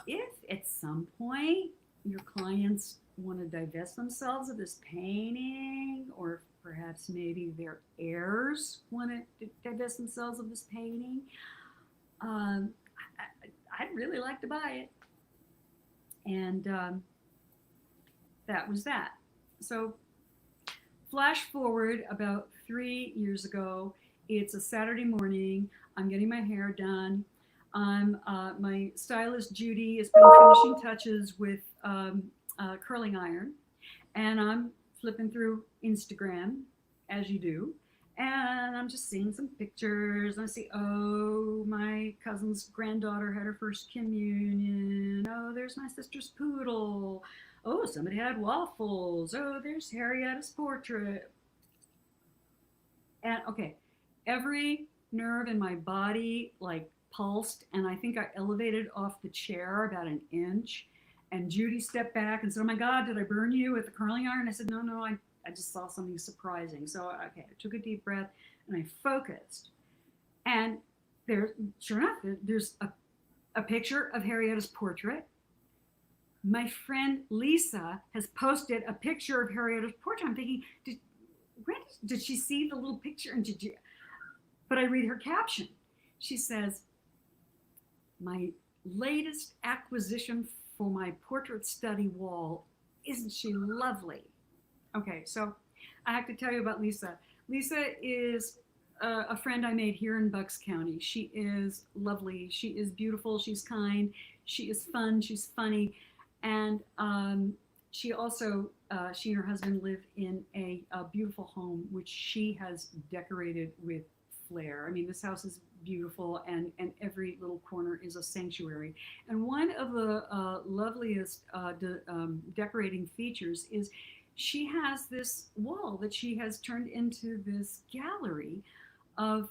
if at some point your clients want to divest themselves of this painting, or perhaps maybe their heirs want to divest themselves of this painting, I'd really like to buy it. And that was that. So flash forward about 3 years ago, it's a Saturday morning. I'm getting my hair done. My stylist Judy is putting finishing touches with curling iron, and I'm flipping through Instagram as you do, and I'm just seeing some pictures. I see, oh, my cousin's granddaughter had her first communion. Oh, there's my sister's poodle. Oh, somebody had waffles. Oh, there's Harrietta's portrait. And okay, every nerve in my body pulsed, and I think I elevated off the chair about an inch. And Judy stepped back and said, oh my God, did I burn you with the curling iron? I said, no, I just saw something surprising. So, okay, I took a deep breath and I focused. And sure enough, there's a picture of Harrietta's portrait. My friend Lisa has posted a picture of Harrietta's portrait. I'm thinking, did she see the little picture? And but I read her caption. She says, my latest acquisition for my portrait study wall. Isn't she lovely? Okay, so I have to tell you about Lisa. Lisa is a friend I made here in Bucks County. She is lovely. She is beautiful. She's kind. She is fun. She's funny. And she also, she and her husband live in a beautiful home, which she has decorated with flair. This house is beautiful, and every little corner is a sanctuary. And one of the loveliest decorating features is she has this wall that she has turned into this gallery of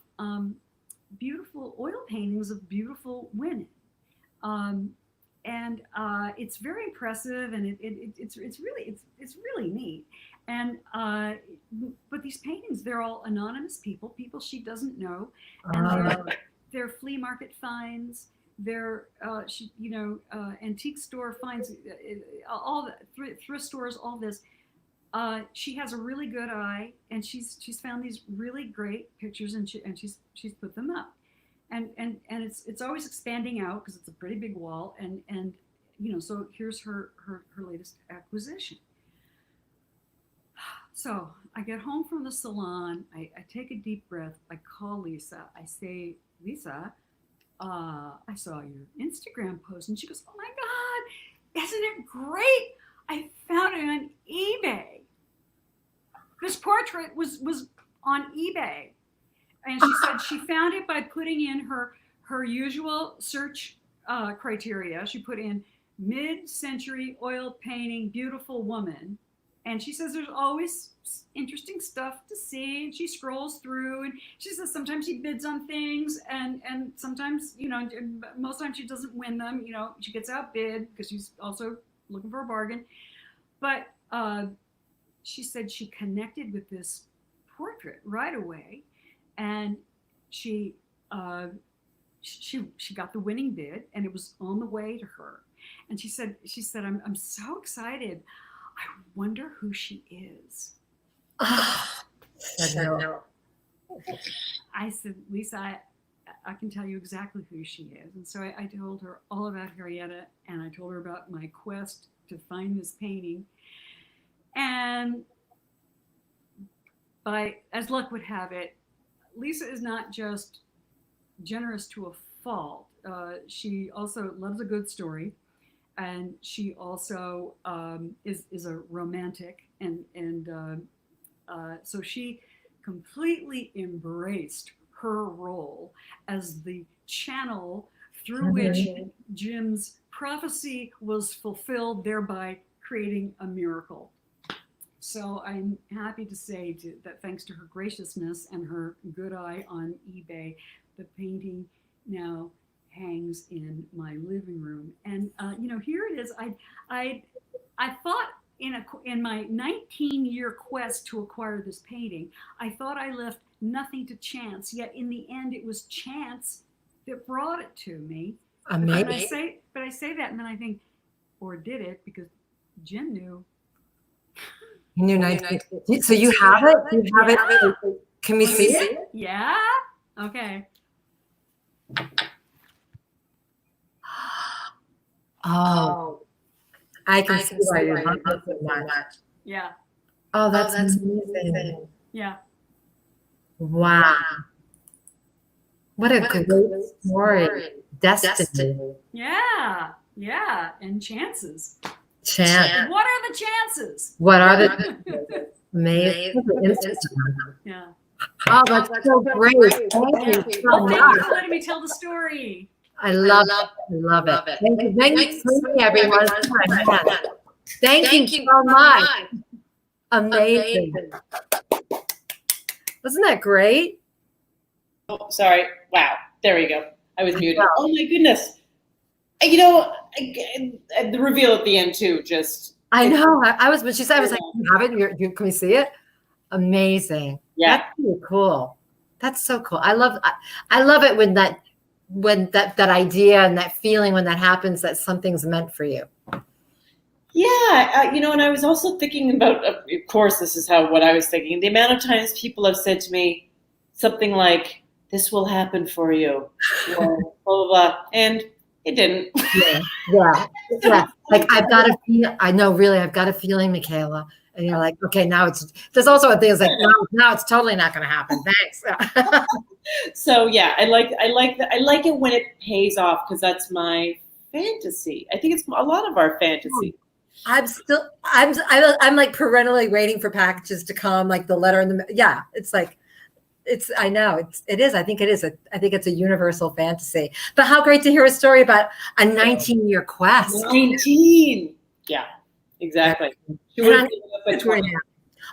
beautiful oil paintings of beautiful women. And it's very impressive, and it's really neat. And but these paintings, they're all anonymous people she doesn't know, and they're flea market finds. They're antique store finds, all the thrift stores, all this. She has a really good eye, and she's found these really great pictures, and she's put them up. And it's always expanding out because it's a pretty big wall, and so here's her latest acquisition. So I get home from the salon, I take a deep breath, I call Lisa, I say, Lisa, I saw your Instagram post. And she goes, oh my God, isn't it great? I found it on eBay. This portrait was on eBay. And she said she found it by putting in her usual search criteria. She put in mid-century oil painting, beautiful woman. And she says there's always interesting stuff to see. And she scrolls through, and she says sometimes she bids on things, and sometimes, most times she doesn't win them. She gets outbid because she's also looking for a bargain. But she said she connected with this portrait right away, and she got the winning bid, and it was on the way to her. And she said, I'm so excited. I wonder who she is. No. I said, Lisa, I can tell you exactly who she is. And so I told her all about Harrietta, and I told her about my quest to find this painting. And as luck would have it, Lisa is not just generous to a fault. She also loves a good story, and she also is a romantic, and so she completely embraced her role as the channel through which Jim's prophecy was fulfilled, thereby creating a miracle. So I'm happy to say that thanks to her graciousness and her good eye on eBay, the painting now hangs in my living room. And here it is. I thought in my 19-year quest to acquire this painting, I thought I left nothing to chance. Yet in the end, it was chance that brought it to me. Amazing. But I say that, and then I think, or did it, because Jim knew. You knew 19. So you have it? You have it? Can we see it? Yeah. Okay. Oh, I can see why you love it so much. Yeah. Oh, that's amazing. Yeah. Wow. What a great story. Destiny. Yeah. Yeah. And chances. Chance. What are the chances? What are the amazing? Yeah. Oh, that's so great. Thank you so Well, thank you much. for letting me tell the story. I love it. Thank you. Thank you so much, everyone. Thank you so much. Amazing. Wasn't that great? Oh, sorry. Wow. There we go. I was muted. Wow. Oh my goodness. The reveal at the end too. Just I know. I was when she said, I was like, you have it? Can we see it? Amazing. yeah. That's really cool. That's so cool. I love it when that idea and that feeling when that happens that something's meant for you. Yeah, and I was also thinking about, of course, this is what I was thinking. The amount of times people have said to me something like, "This will happen for you," or blah blah blah, and it didn't. Yeah. Like I've got a feel. I know, really, I've got a feeling, Michaela. And you're like, okay, now it's. There's also a thing that's like, no, now it's totally not going to happen. Thanks. So yeah, I like it when it pays off because that's my fantasy. I think it's a lot of our fantasy. I'm like perennially waiting for packages to come, like the letter in the, yeah, it's like, I know it is. I think it is. I think it's a universal fantasy, but how great to hear a story about a 19-year quest. 19. Yeah, exactly. She would have given up at 20.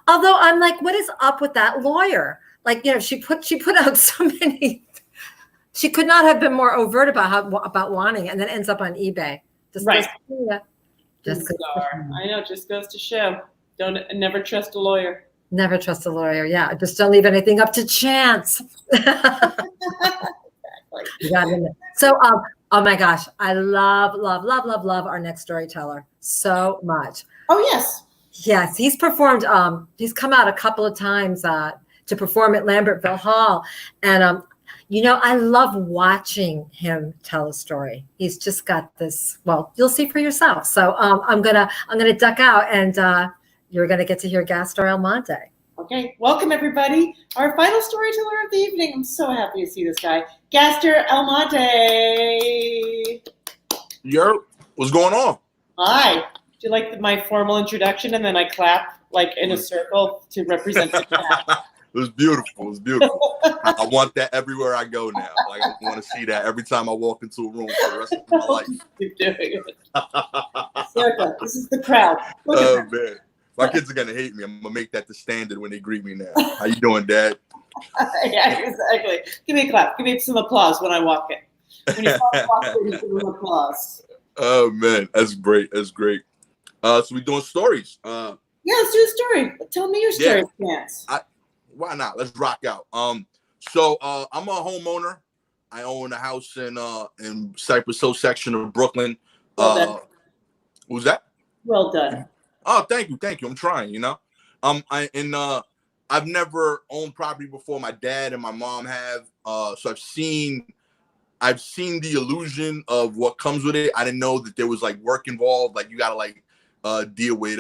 Although I'm like, what is up with that lawyer? Like, she put out so many, she could not have been more overt about wanting it, and then ends up on eBay. Right. Just I know, just goes to show. Never trust a lawyer. Never trust a lawyer. Yeah, just don't leave anything up to chance. So, oh my gosh, I love our next storyteller so much. Oh yes, yes, he's performed. He's come out a couple of times to perform at Lambertville Hall, and I love watching him tell a story. He's just got this. Well, you'll see for yourself. So I'm gonna duck out, and you're gonna get to hear Gastor Almonte. Okay, welcome everybody. Our final storyteller of the evening. I'm so happy to see this guy, Gastor Almonte. Yo, what's going on? Hi. Do you like my formal introduction and then I clap like in a circle to represent the clap? It was beautiful. It was beautiful. I want that everywhere I go now. Like I want to see that every time I walk into a room for the rest of my life. Keep doing it. Circle. This is the crowd. Look Oh at man, my kids are gonna hate me. I'm gonna make that the standard when they greet me now. How you doing, Dad? Yeah, exactly. Give me a clap. Give me some applause when I walk in. When you walk in, give me applause. Oh man, that's great. That's great. So we're doing stories. Yeah, let's do a story. Tell me your story, Chance. Why not? Let's rock out. So I'm a homeowner. I own a house in Cypress Hill section of Brooklyn. Well done. Who's that? Well done. Oh, thank you. I'm trying, you know. I've never owned property before. My dad and my mom have. So I've seen the illusion of what comes with it. I didn't know that there was like work involved. Like you gotta like deal with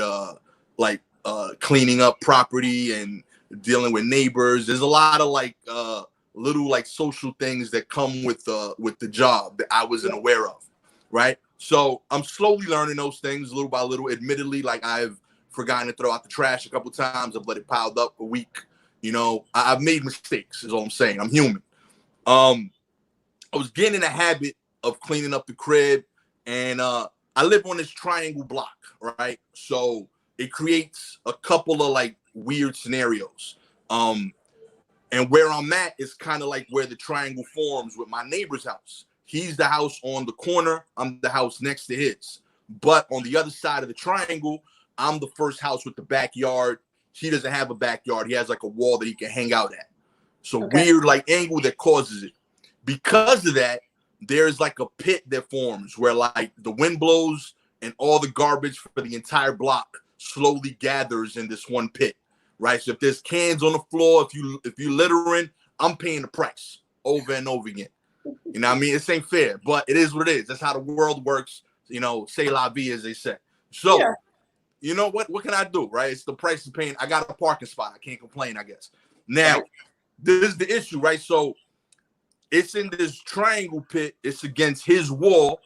cleaning up property and dealing with neighbors. There's a lot of like little like social things that come with the job that I wasn't aware of, right? So I'm slowly learning those things little by little. Admittedly, like I've forgotten to throw out the trash a couple times. I've let it piled up a week. You know, I've made mistakes. Is all I'm saying. I'm human. I was getting in a habit of cleaning up the crib, and I live on this triangle block, right? So it creates a couple of like weird scenarios. And where I'm at is kind of like where the triangle forms with my neighbor's house. He's the house on the corner. I'm the house next to his. But on the other side of the triangle, I'm the first house with the backyard. He doesn't have a backyard. He has like a wall that he can hang out at. So weird like angle that causes it. Because of that, there's like a pit that forms where like the wind blows and all the garbage for the entire block slowly gathers in this one pit, right? So if there's cans on the floor, if you littering, I'm paying the price over and over again. You know what I mean? This ain't fair, but it is what it is. That's how the world works. You know, c'est la vie, as they say. So, you know what? What can I do, right? It's the price of paying. I got a parking spot. I can't complain, I guess. Now, this is the issue, right? So it's in this triangle pit. It's against his wall,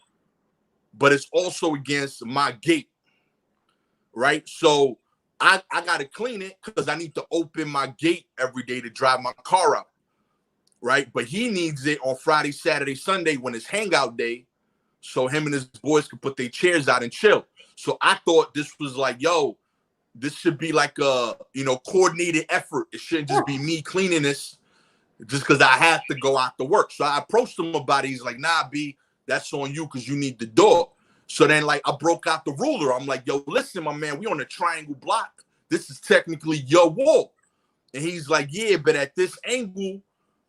but it's also against my gate, right? So I got to clean it because I need to open my gate every day to drive my car out, right? But he needs it on Friday, Saturday, Sunday when it's hangout day, so him and his boys can put their chairs out and chill. So I thought this was like, yo, this should be like a, you know, coordinated effort. It shouldn't just be me cleaning this just because I have to go out to work. So I approached him about it. He's like, nah, B, that's on you because you need the door. So then, like, I broke out the ruler. I'm like, yo, listen, my man, we on a triangle block. This is technically your wall. And he's like, yeah, but at this angle,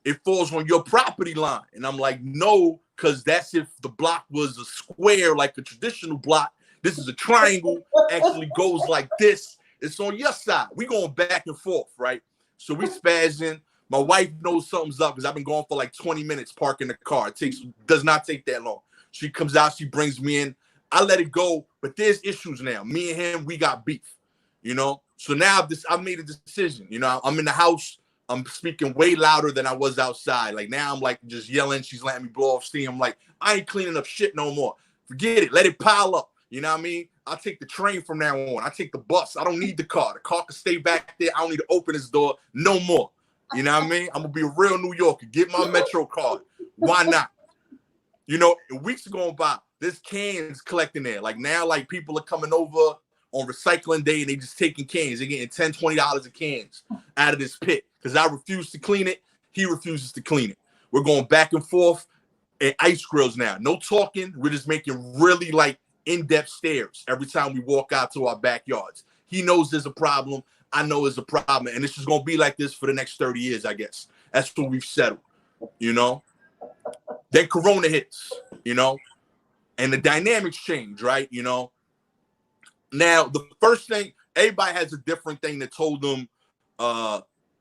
it falls on your property line. And I'm like, no, because that's if the block was a square, like a traditional block. This is a triangle, actually goes like this. It's on your side. We going back and forth, right? So we spazzing. My wife knows something's up because I've been going for like 20 minutes parking the car. It does not take that long. She comes out, she brings me in. I let it go, but there's issues now. Me and him, we got beef, you know? So now I've made a decision. You know, I'm in the house. I'm speaking way louder than I was outside. Like now I'm like just yelling. She's letting me blow off steam. I'm like, I ain't cleaning up shit no more. Forget it. Let it pile up. You know what I mean? I'll take the train from now on. I take the bus. I don't need the car. The car can stay back there. I don't need to open this door no more. You know what I mean? I'm going to be a real New Yorker. Get my Metro card. Why not? You know, weeks are going by. There's cans collecting there. Like now, like people are coming over on recycling day and they just taking cans. They're getting $10, $20 of cans out of this pit because I refuse to clean it. He refuses to clean it. We're going back and forth at ice grills now. No talking. We're just making really like in-depth stares every time we walk out to our backyards. He knows there's a problem. I know there's a problem. And this is going to be like this for the next 30 years, I guess. That's what we've settled, you know? Then Corona hits, you know? And the dynamics change, right? You know? Now, the first thing, everybody has a different thing that told them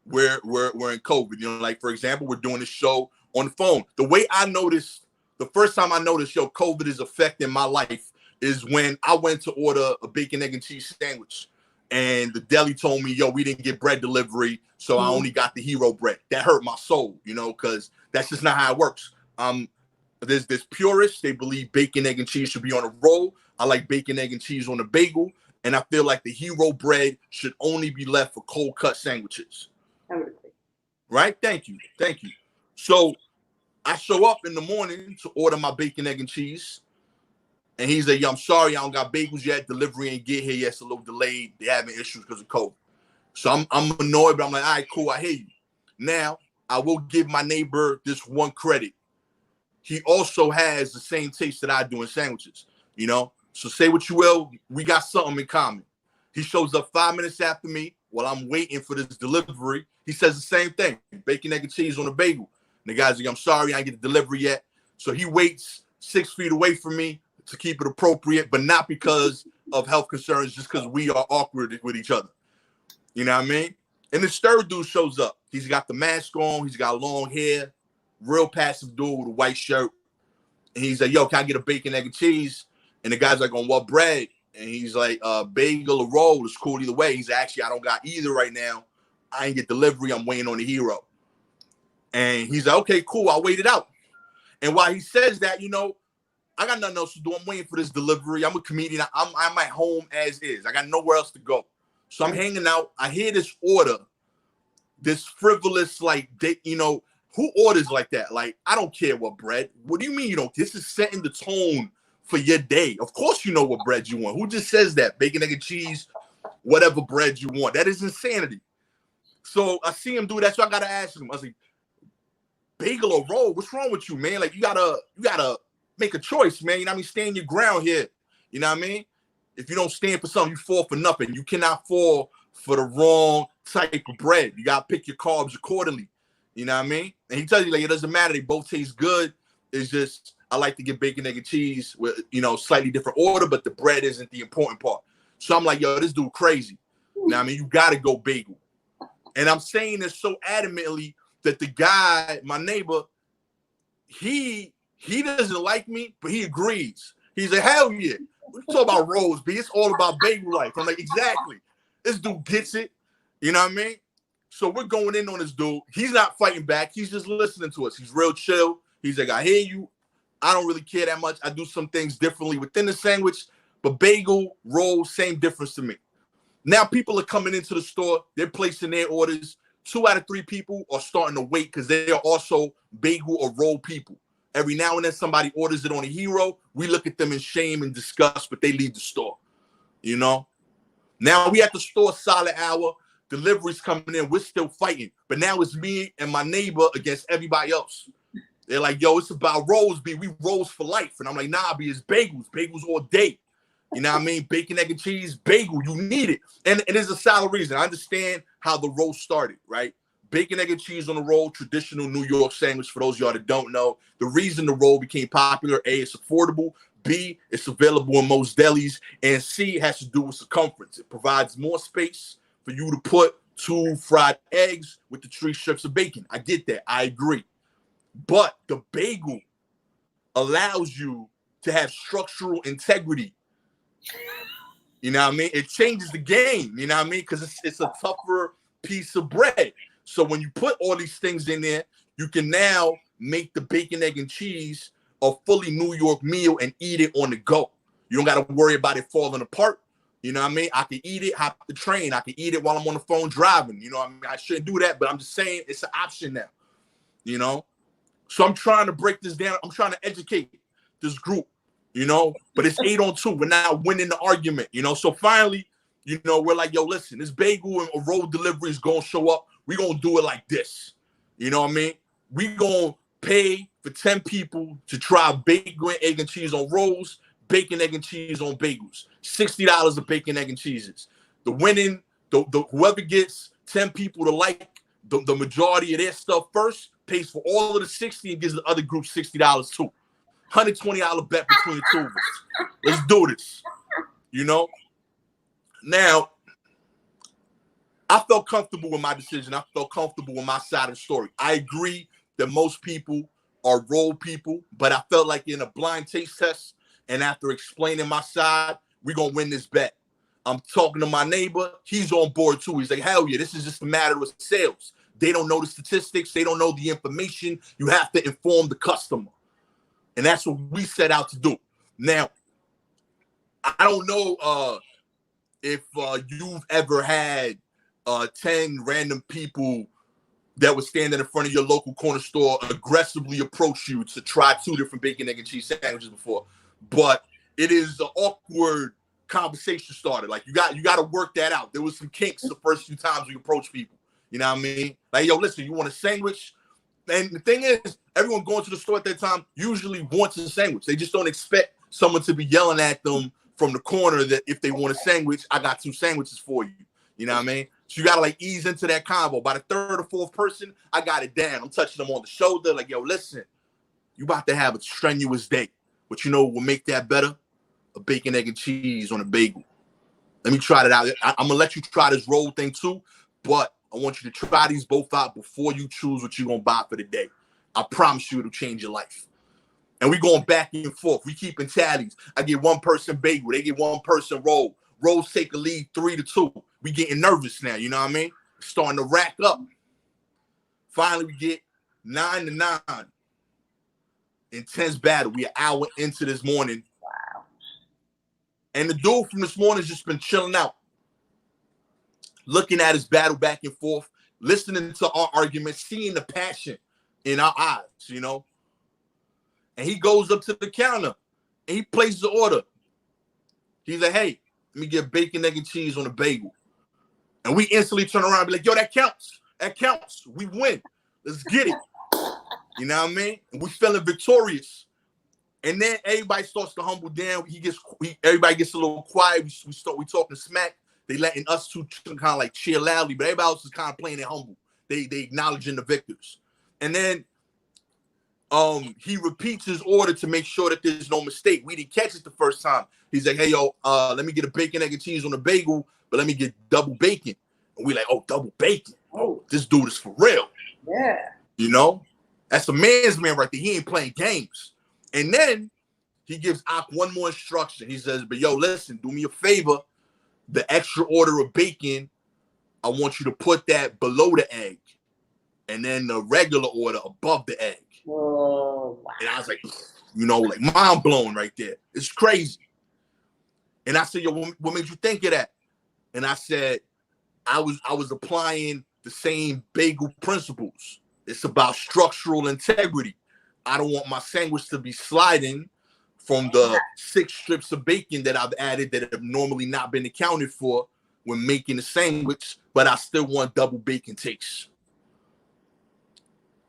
we're in COVID. You know, like, for example, we're doing this show on the phone. The way I noticed, the first time I noticed, yo, COVID is affecting my life is when I went to order a bacon, egg, and cheese sandwich. And the deli told me, yo, we didn't get bread delivery, so I only got the hero bread. That hurt my soul, you know, because that's just not how it works. There's this purists, they believe bacon, egg, and cheese should be on a roll. I like bacon, egg, and cheese on a bagel. And I feel like the hero bread should only be left for cold cut sandwiches. Right? Thank you. Thank you. So I show up in the morning to order my bacon, egg, and cheese. And he's like, yo, I'm sorry, I don't got bagels yet. Delivery ain't get here yet. It's a little delayed. They're having issues because of COVID. So I'm annoyed, but I'm like, all right, cool. I hear you. Now, I will give my neighbor this one credit. He also has the same taste that I do in sandwiches. You know, So say what you will, we got something in common. He shows up 5 minutes after me while I'm waiting for this delivery. He says the same thing, bacon, egg, and cheese on a bagel. And the guy's like, I'm sorry, I didn't get the delivery yet. So he waits 6 feet away from me to keep it appropriate, but not because of health concerns, just because we are awkward with each other. You know what I mean? And this third dude shows up. He's got the mask on. He's got long hair, real passive dude with a white shirt. And he's like, yo, can I get a bacon, egg, and cheese? And the guy's like, on what bread? And he's like, bagel or roll. It's cool either way. He's actually, I don't got either right now. I ain't get delivery. I'm waiting on the hero. And he's like, okay, cool. I'll wait it out. And while he says that, you know, I got nothing else to do. I'm waiting for this delivery. I'm a comedian. I'm at home as is. I got nowhere else to go. So I'm hanging out. I hear this order, this frivolous, like, you know, who orders like that? Like, I don't care what bread. What do you mean you don't? This is setting the tone for your day. Of course you know what bread you want. Who just says that? Bacon, egg, and cheese, whatever bread you want. That is insanity. So I see him do that. So I got to ask him. I was like, bagel or roll? What's wrong with you, man? Like, you gotta make a choice, man. You know what I mean? Stand your ground here. You know what I mean? If you don't stand for something, you fall for nothing. You cannot fall for the wrong type of bread. You gotta pick your carbs accordingly. You know what I mean? And he tells you, like, it doesn't matter. They both taste good. It's just, I like to get bacon, egg, and cheese with, you know, slightly different order, but the bread isn't the important part. So I'm like, yo, this dude crazy. You know what I mean? You gotta go bagel. And I'm saying this so adamantly that the guy, my neighbor, he doesn't like me, but he agrees. He's like, hell yeah. We talk about rolls, B. It's all about bagel life. I'm like, exactly. This dude gets it. You know what I mean? So we're going in on this dude. He's not fighting back. He's just listening to us. He's real chill. He's like, I hear you. I don't really care that much. I do some things differently within the sandwich, but bagel, roll, same difference to me. Now people are coming into the store. They're placing their orders. 2 out of 3 people are starting to wait because they are also bagel or roll people. Every now and then somebody orders it on a hero. We look at them in shame and disgust, but they leave the store. You know? Now we at the store solid hour. Deliveries coming in. We're still fighting. But now it's me and my neighbor against everybody else. They're like, yo, it's about rolls, B. We rolls for life. And I'm like, nah, B, it's bagels. Bagels all day. You know what I mean? Bacon, egg, and cheese, bagel. You need it. And it is a solid reason. I understand how the roll started, right? Bacon, egg, and cheese on the roll, traditional New York sandwich for those of y'all that don't know. The reason the roll became popular, A, it's affordable. B, it's available in most delis. And C, it has to do with circumference. It provides more space for you to put 2 fried eggs with the 3 strips of bacon. I get that. I agree. But the bagel allows you to have structural integrity. You know what I mean? It changes the game. You know what I mean? Because it's a tougher piece of bread. So when you put all these things in there, you can now make the bacon, egg, and cheese a fully New York meal and eat it on the go. You don't got to worry about it falling apart. You know what I mean? I can eat it, hop the train. I can eat it while I'm on the phone driving. You know what I mean? I shouldn't do that, but I'm just saying it's an option now. You know? So I'm trying to break this down. I'm trying to educate this group, you know? But it's 8-on-2. We're not winning the argument, you know? So finally, you know, we're like, yo, listen, this bagel and a roll delivery is going to show up. We're going to do it like this. You know what I mean? We're going to pay for 10 people to try bacon, egg, and cheese on rolls, bacon, egg, and cheese on bagels. $60 of bacon, egg, and cheeses. The winning, whoever gets 10 people to like the majority of their stuff first pays for all of the 60 and gives the other group $60 too. $120 bet between the 2 of us. Let's do this. You know? Now, I felt comfortable with my decision. I felt comfortable with my side of the story. I agree that most people are roll people, but I felt like in a blind taste test and after explaining my side, we're going to win this bet. I'm talking to my neighbor. He's on board too. He's like, hell yeah, this is just a matter of sales. They don't know the statistics. They don't know the information. You have to inform the customer. And that's what we set out to do. Now, I don't know if you've ever had 10 random people that would stand in front of your local corner store aggressively approach you to try 2 different bacon, egg, and cheese sandwiches before. But it is an awkward conversation starter. Like, you got to work that out. There was some kinks the first few times we approach people. You know what I mean? Like, yo, listen, you want a sandwich? And the thing is, everyone going to the store at that time usually wants a sandwich. They just don't expect someone to be yelling at them from the corner that if they want a sandwich, I got 2 sandwiches for you. You know what I mean? So you gotta like ease into that convo. By the 3rd or 4th person, I got it down. I'm touching them on the shoulder, like, yo, listen, you about to have a strenuous day. But you know what will make that better? A bacon, egg, and cheese on a bagel. Let me try that out. I'm gonna let you try this roll thing too, but I want you to try these both out before you choose what you're gonna buy for the day. I promise you it'll change your life. And we going back and forth. We keeping tallies. I get 1 person bagel, they get 1 person roll. Rolls take a lead 3-2. We getting nervous now, you know what I mean? Starting to rack up. Finally, we get 9-9. Intense battle. We an hour into this morning. Wow. And the dude from this morning has just been chilling out, looking at his battle back and forth, listening to our arguments, seeing the passion in our eyes, you know? And he goes up to the counter and he places the order. He's like, hey, let me get bacon, egg, and cheese on a bagel. And we instantly turn around and be like, yo, that counts. That counts. We win. Let's get it. You know what I mean? And we feeling victorious. And then everybody starts to humble down. Everybody gets a little quiet. We talking smack. They letting us two kind of like cheer loudly, but everybody else is kind of playing it humble. They acknowledging the victors. And then he repeats his order to make sure that there's no mistake. We didn't catch it the first time. He's like, hey, yo, let me get a bacon, egg, and cheese on a bagel, but let me get double bacon. And we like, oh, double bacon. Oh, this dude is for real. Yeah. You know? That's a man's man right there. He ain't playing games. And then he gives Ak one more instruction. He says, but yo, listen, do me a favor. The extra order of bacon, I want you to put that below the egg. And then the regular order above the egg. Oh, wow. And I was like, you know, like mind blown right there. It's crazy. And I said, yo, what made you think of that? And I said, I was applying the same bagel principles. It's about structural integrity. I don't want my sandwich to be sliding from the 6 strips of bacon that I've added that have normally not been accounted for when making the sandwich, but I still want double bacon taste.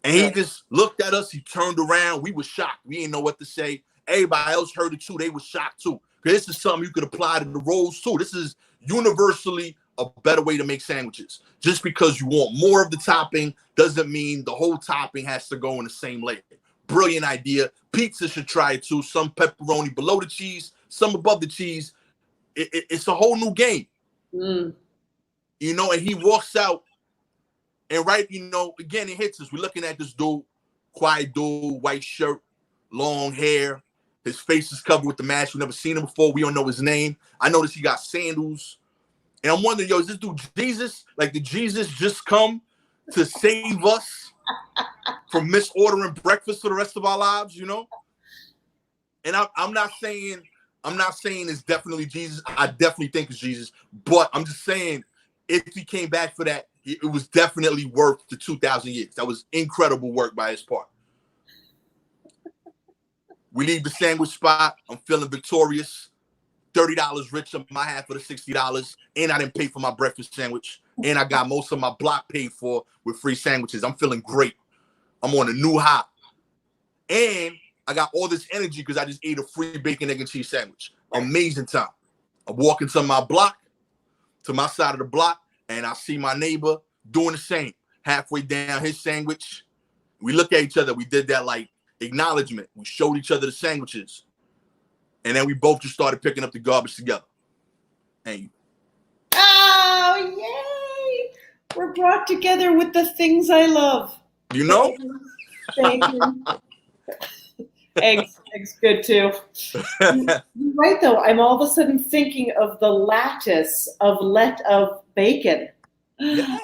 And he just looked at us. He turned around. We were shocked. We didn't know what to say. Everybody else heard it too. They were shocked too. Because this is something you could apply to the rolls too. This is universally a better way to make sandwiches. Just because you want more of the topping doesn't mean the whole topping has to go in the same layer. Brilliant idea. Pizza should try it too. Some pepperoni below the cheese, some above the cheese. It's a whole new game. Mm. You know, and he walks out and right, you know, again, it hits us. We're looking at this dude, quiet dude, white shirt, long hair. His face is covered with the mask. We've never seen him before. We don't know his name. I noticed he got sandals. And I'm wondering, yo, is this dude Jesus? Like, did Jesus just come to save us from misordering breakfast for the rest of our lives, you know? And I'm not saying it's definitely Jesus. I definitely think it's Jesus. But I'm just saying, if he came back for that, it was definitely worth the 2,000 years. That was incredible work by his part. We leave the sandwich spot. I'm feeling victorious. $30 rich on my half of the $60. And I didn't pay for my breakfast sandwich. And I got most of my block paid for with free sandwiches. I'm feeling great. I'm on a new high. And I got all this energy because I just ate a free bacon, egg, and cheese sandwich. Amazing time. I'm walking to my block, to my side of the block, and I see my neighbor doing the same. Halfway down his sandwich. We look at each other. We did that like acknowledgement. We showed each other the sandwiches. And then we both just started picking up the garbage together. And Oh, yay! We're brought together with the things I love. you know? Thank you. Eggs good too. You're right though. I'm all of a sudden thinking of the lattice of bacon. Yeah.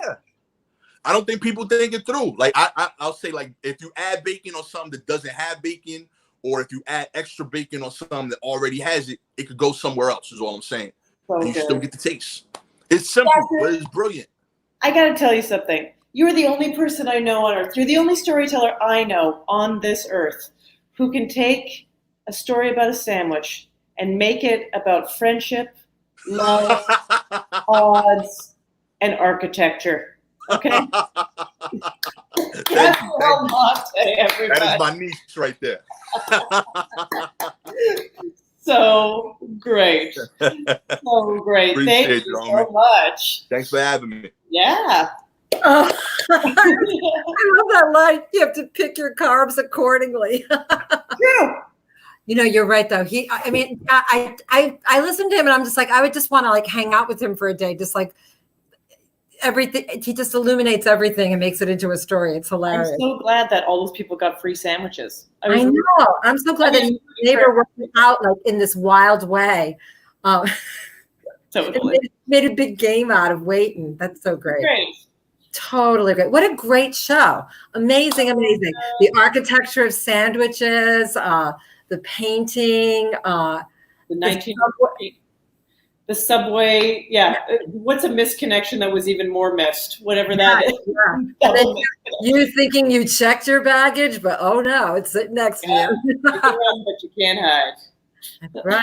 I don't think people think it through. Like I'll say, like, if you add bacon on something that doesn't have bacon, or if you add extra bacon on something that already has it, it could go somewhere else, is all I'm saying. So and you good. still get the taste. It's simple, but it's brilliant. I gotta tell you something. You're the only person I know on earth. You're the only storyteller I know on this earth who can take a story about a sandwich and make it about friendship, love, odds, and architecture. Okay? That's El Monte, everybody. That is my niche right there. So great. So great. Thank Appreciate you you, so homie. much. Thanks for having me. Yeah. Oh, I love that line. You have to pick your carbs accordingly. True. You know, you're right though. I mean, I listen to him and I'm just like, I would just want to like hang out with him for a day, just like everything. He just illuminates everything and makes it into a story. It's I'm hilarious. so glad that all those people got free sandwiches. I know. I'm so glad that his neighbor worked it out like in this wild way. Totally. It made a big game out of waiting. That's so great. Great. Totally great. What a great show. Amazing, amazing. The architecture of sandwiches, the painting, The 19. The subway. Yeah. What's a misconnection that was even more missed? Whatever that is. yeah. That And was then you thinking you checked your baggage, but oh no, it's sitting next to Yeah. you. You can run, but you can't hide. Right.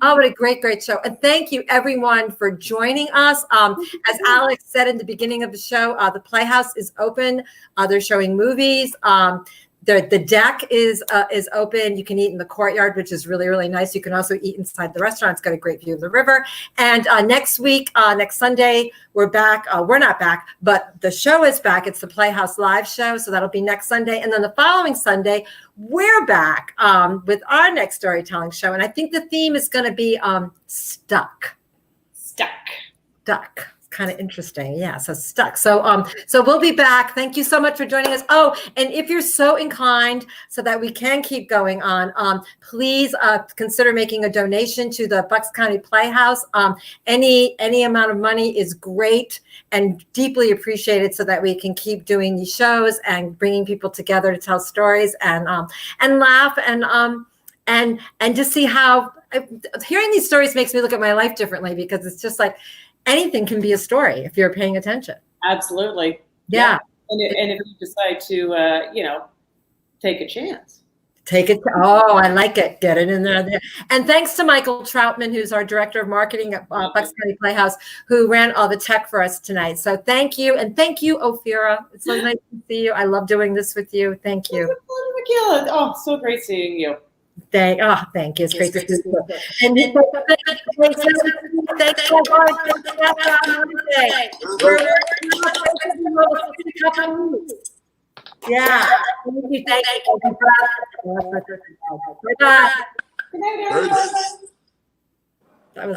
Oh, what a great, great show. And thank you everyone for joining us. As Alex said in the beginning of the show, the Playhouse is open. They're showing movies. The deck is open. You can eat in the courtyard, which is really, really nice. You can also eat inside the restaurant. It's got a great view of the river. And next week, next Sunday, we're back. We're not back, but the show is back. It's the Playhouse Live show. So that'll be next Sunday. And then the following Sunday, we're back with our next storytelling show. And I think the theme is going to be stuck. Stuck. Stuck. Kind of interesting. Yeah. So stuck. So we'll be back. Thank you so much for joining us. Oh, and if you're so inclined so that we can keep going on, please consider making a donation to the Bucks County Playhouse. Any amount of money is great and deeply appreciated so that we can keep doing these shows and bringing people together to tell stories and laugh and just see how hearing these stories makes me look at my life differently, because it's just like, anything can be a story if you're paying attention. Absolutely. Yeah. And if you decide to, take a chance. Take it. Oh, I like it. Get it in there. And thanks to Michael Troutman, who's our director of marketing at Bucks County Playhouse, who ran all the tech for us tonight. So thank you. And thank you, Ophira. It's so nice to see you. I love doing this with you. Thank you. Michaela. Oh, so great seeing you. Thank you. It's great to see you. And thank you. Yeah. Thank you. Bye-bye. Good night, everyone. That was a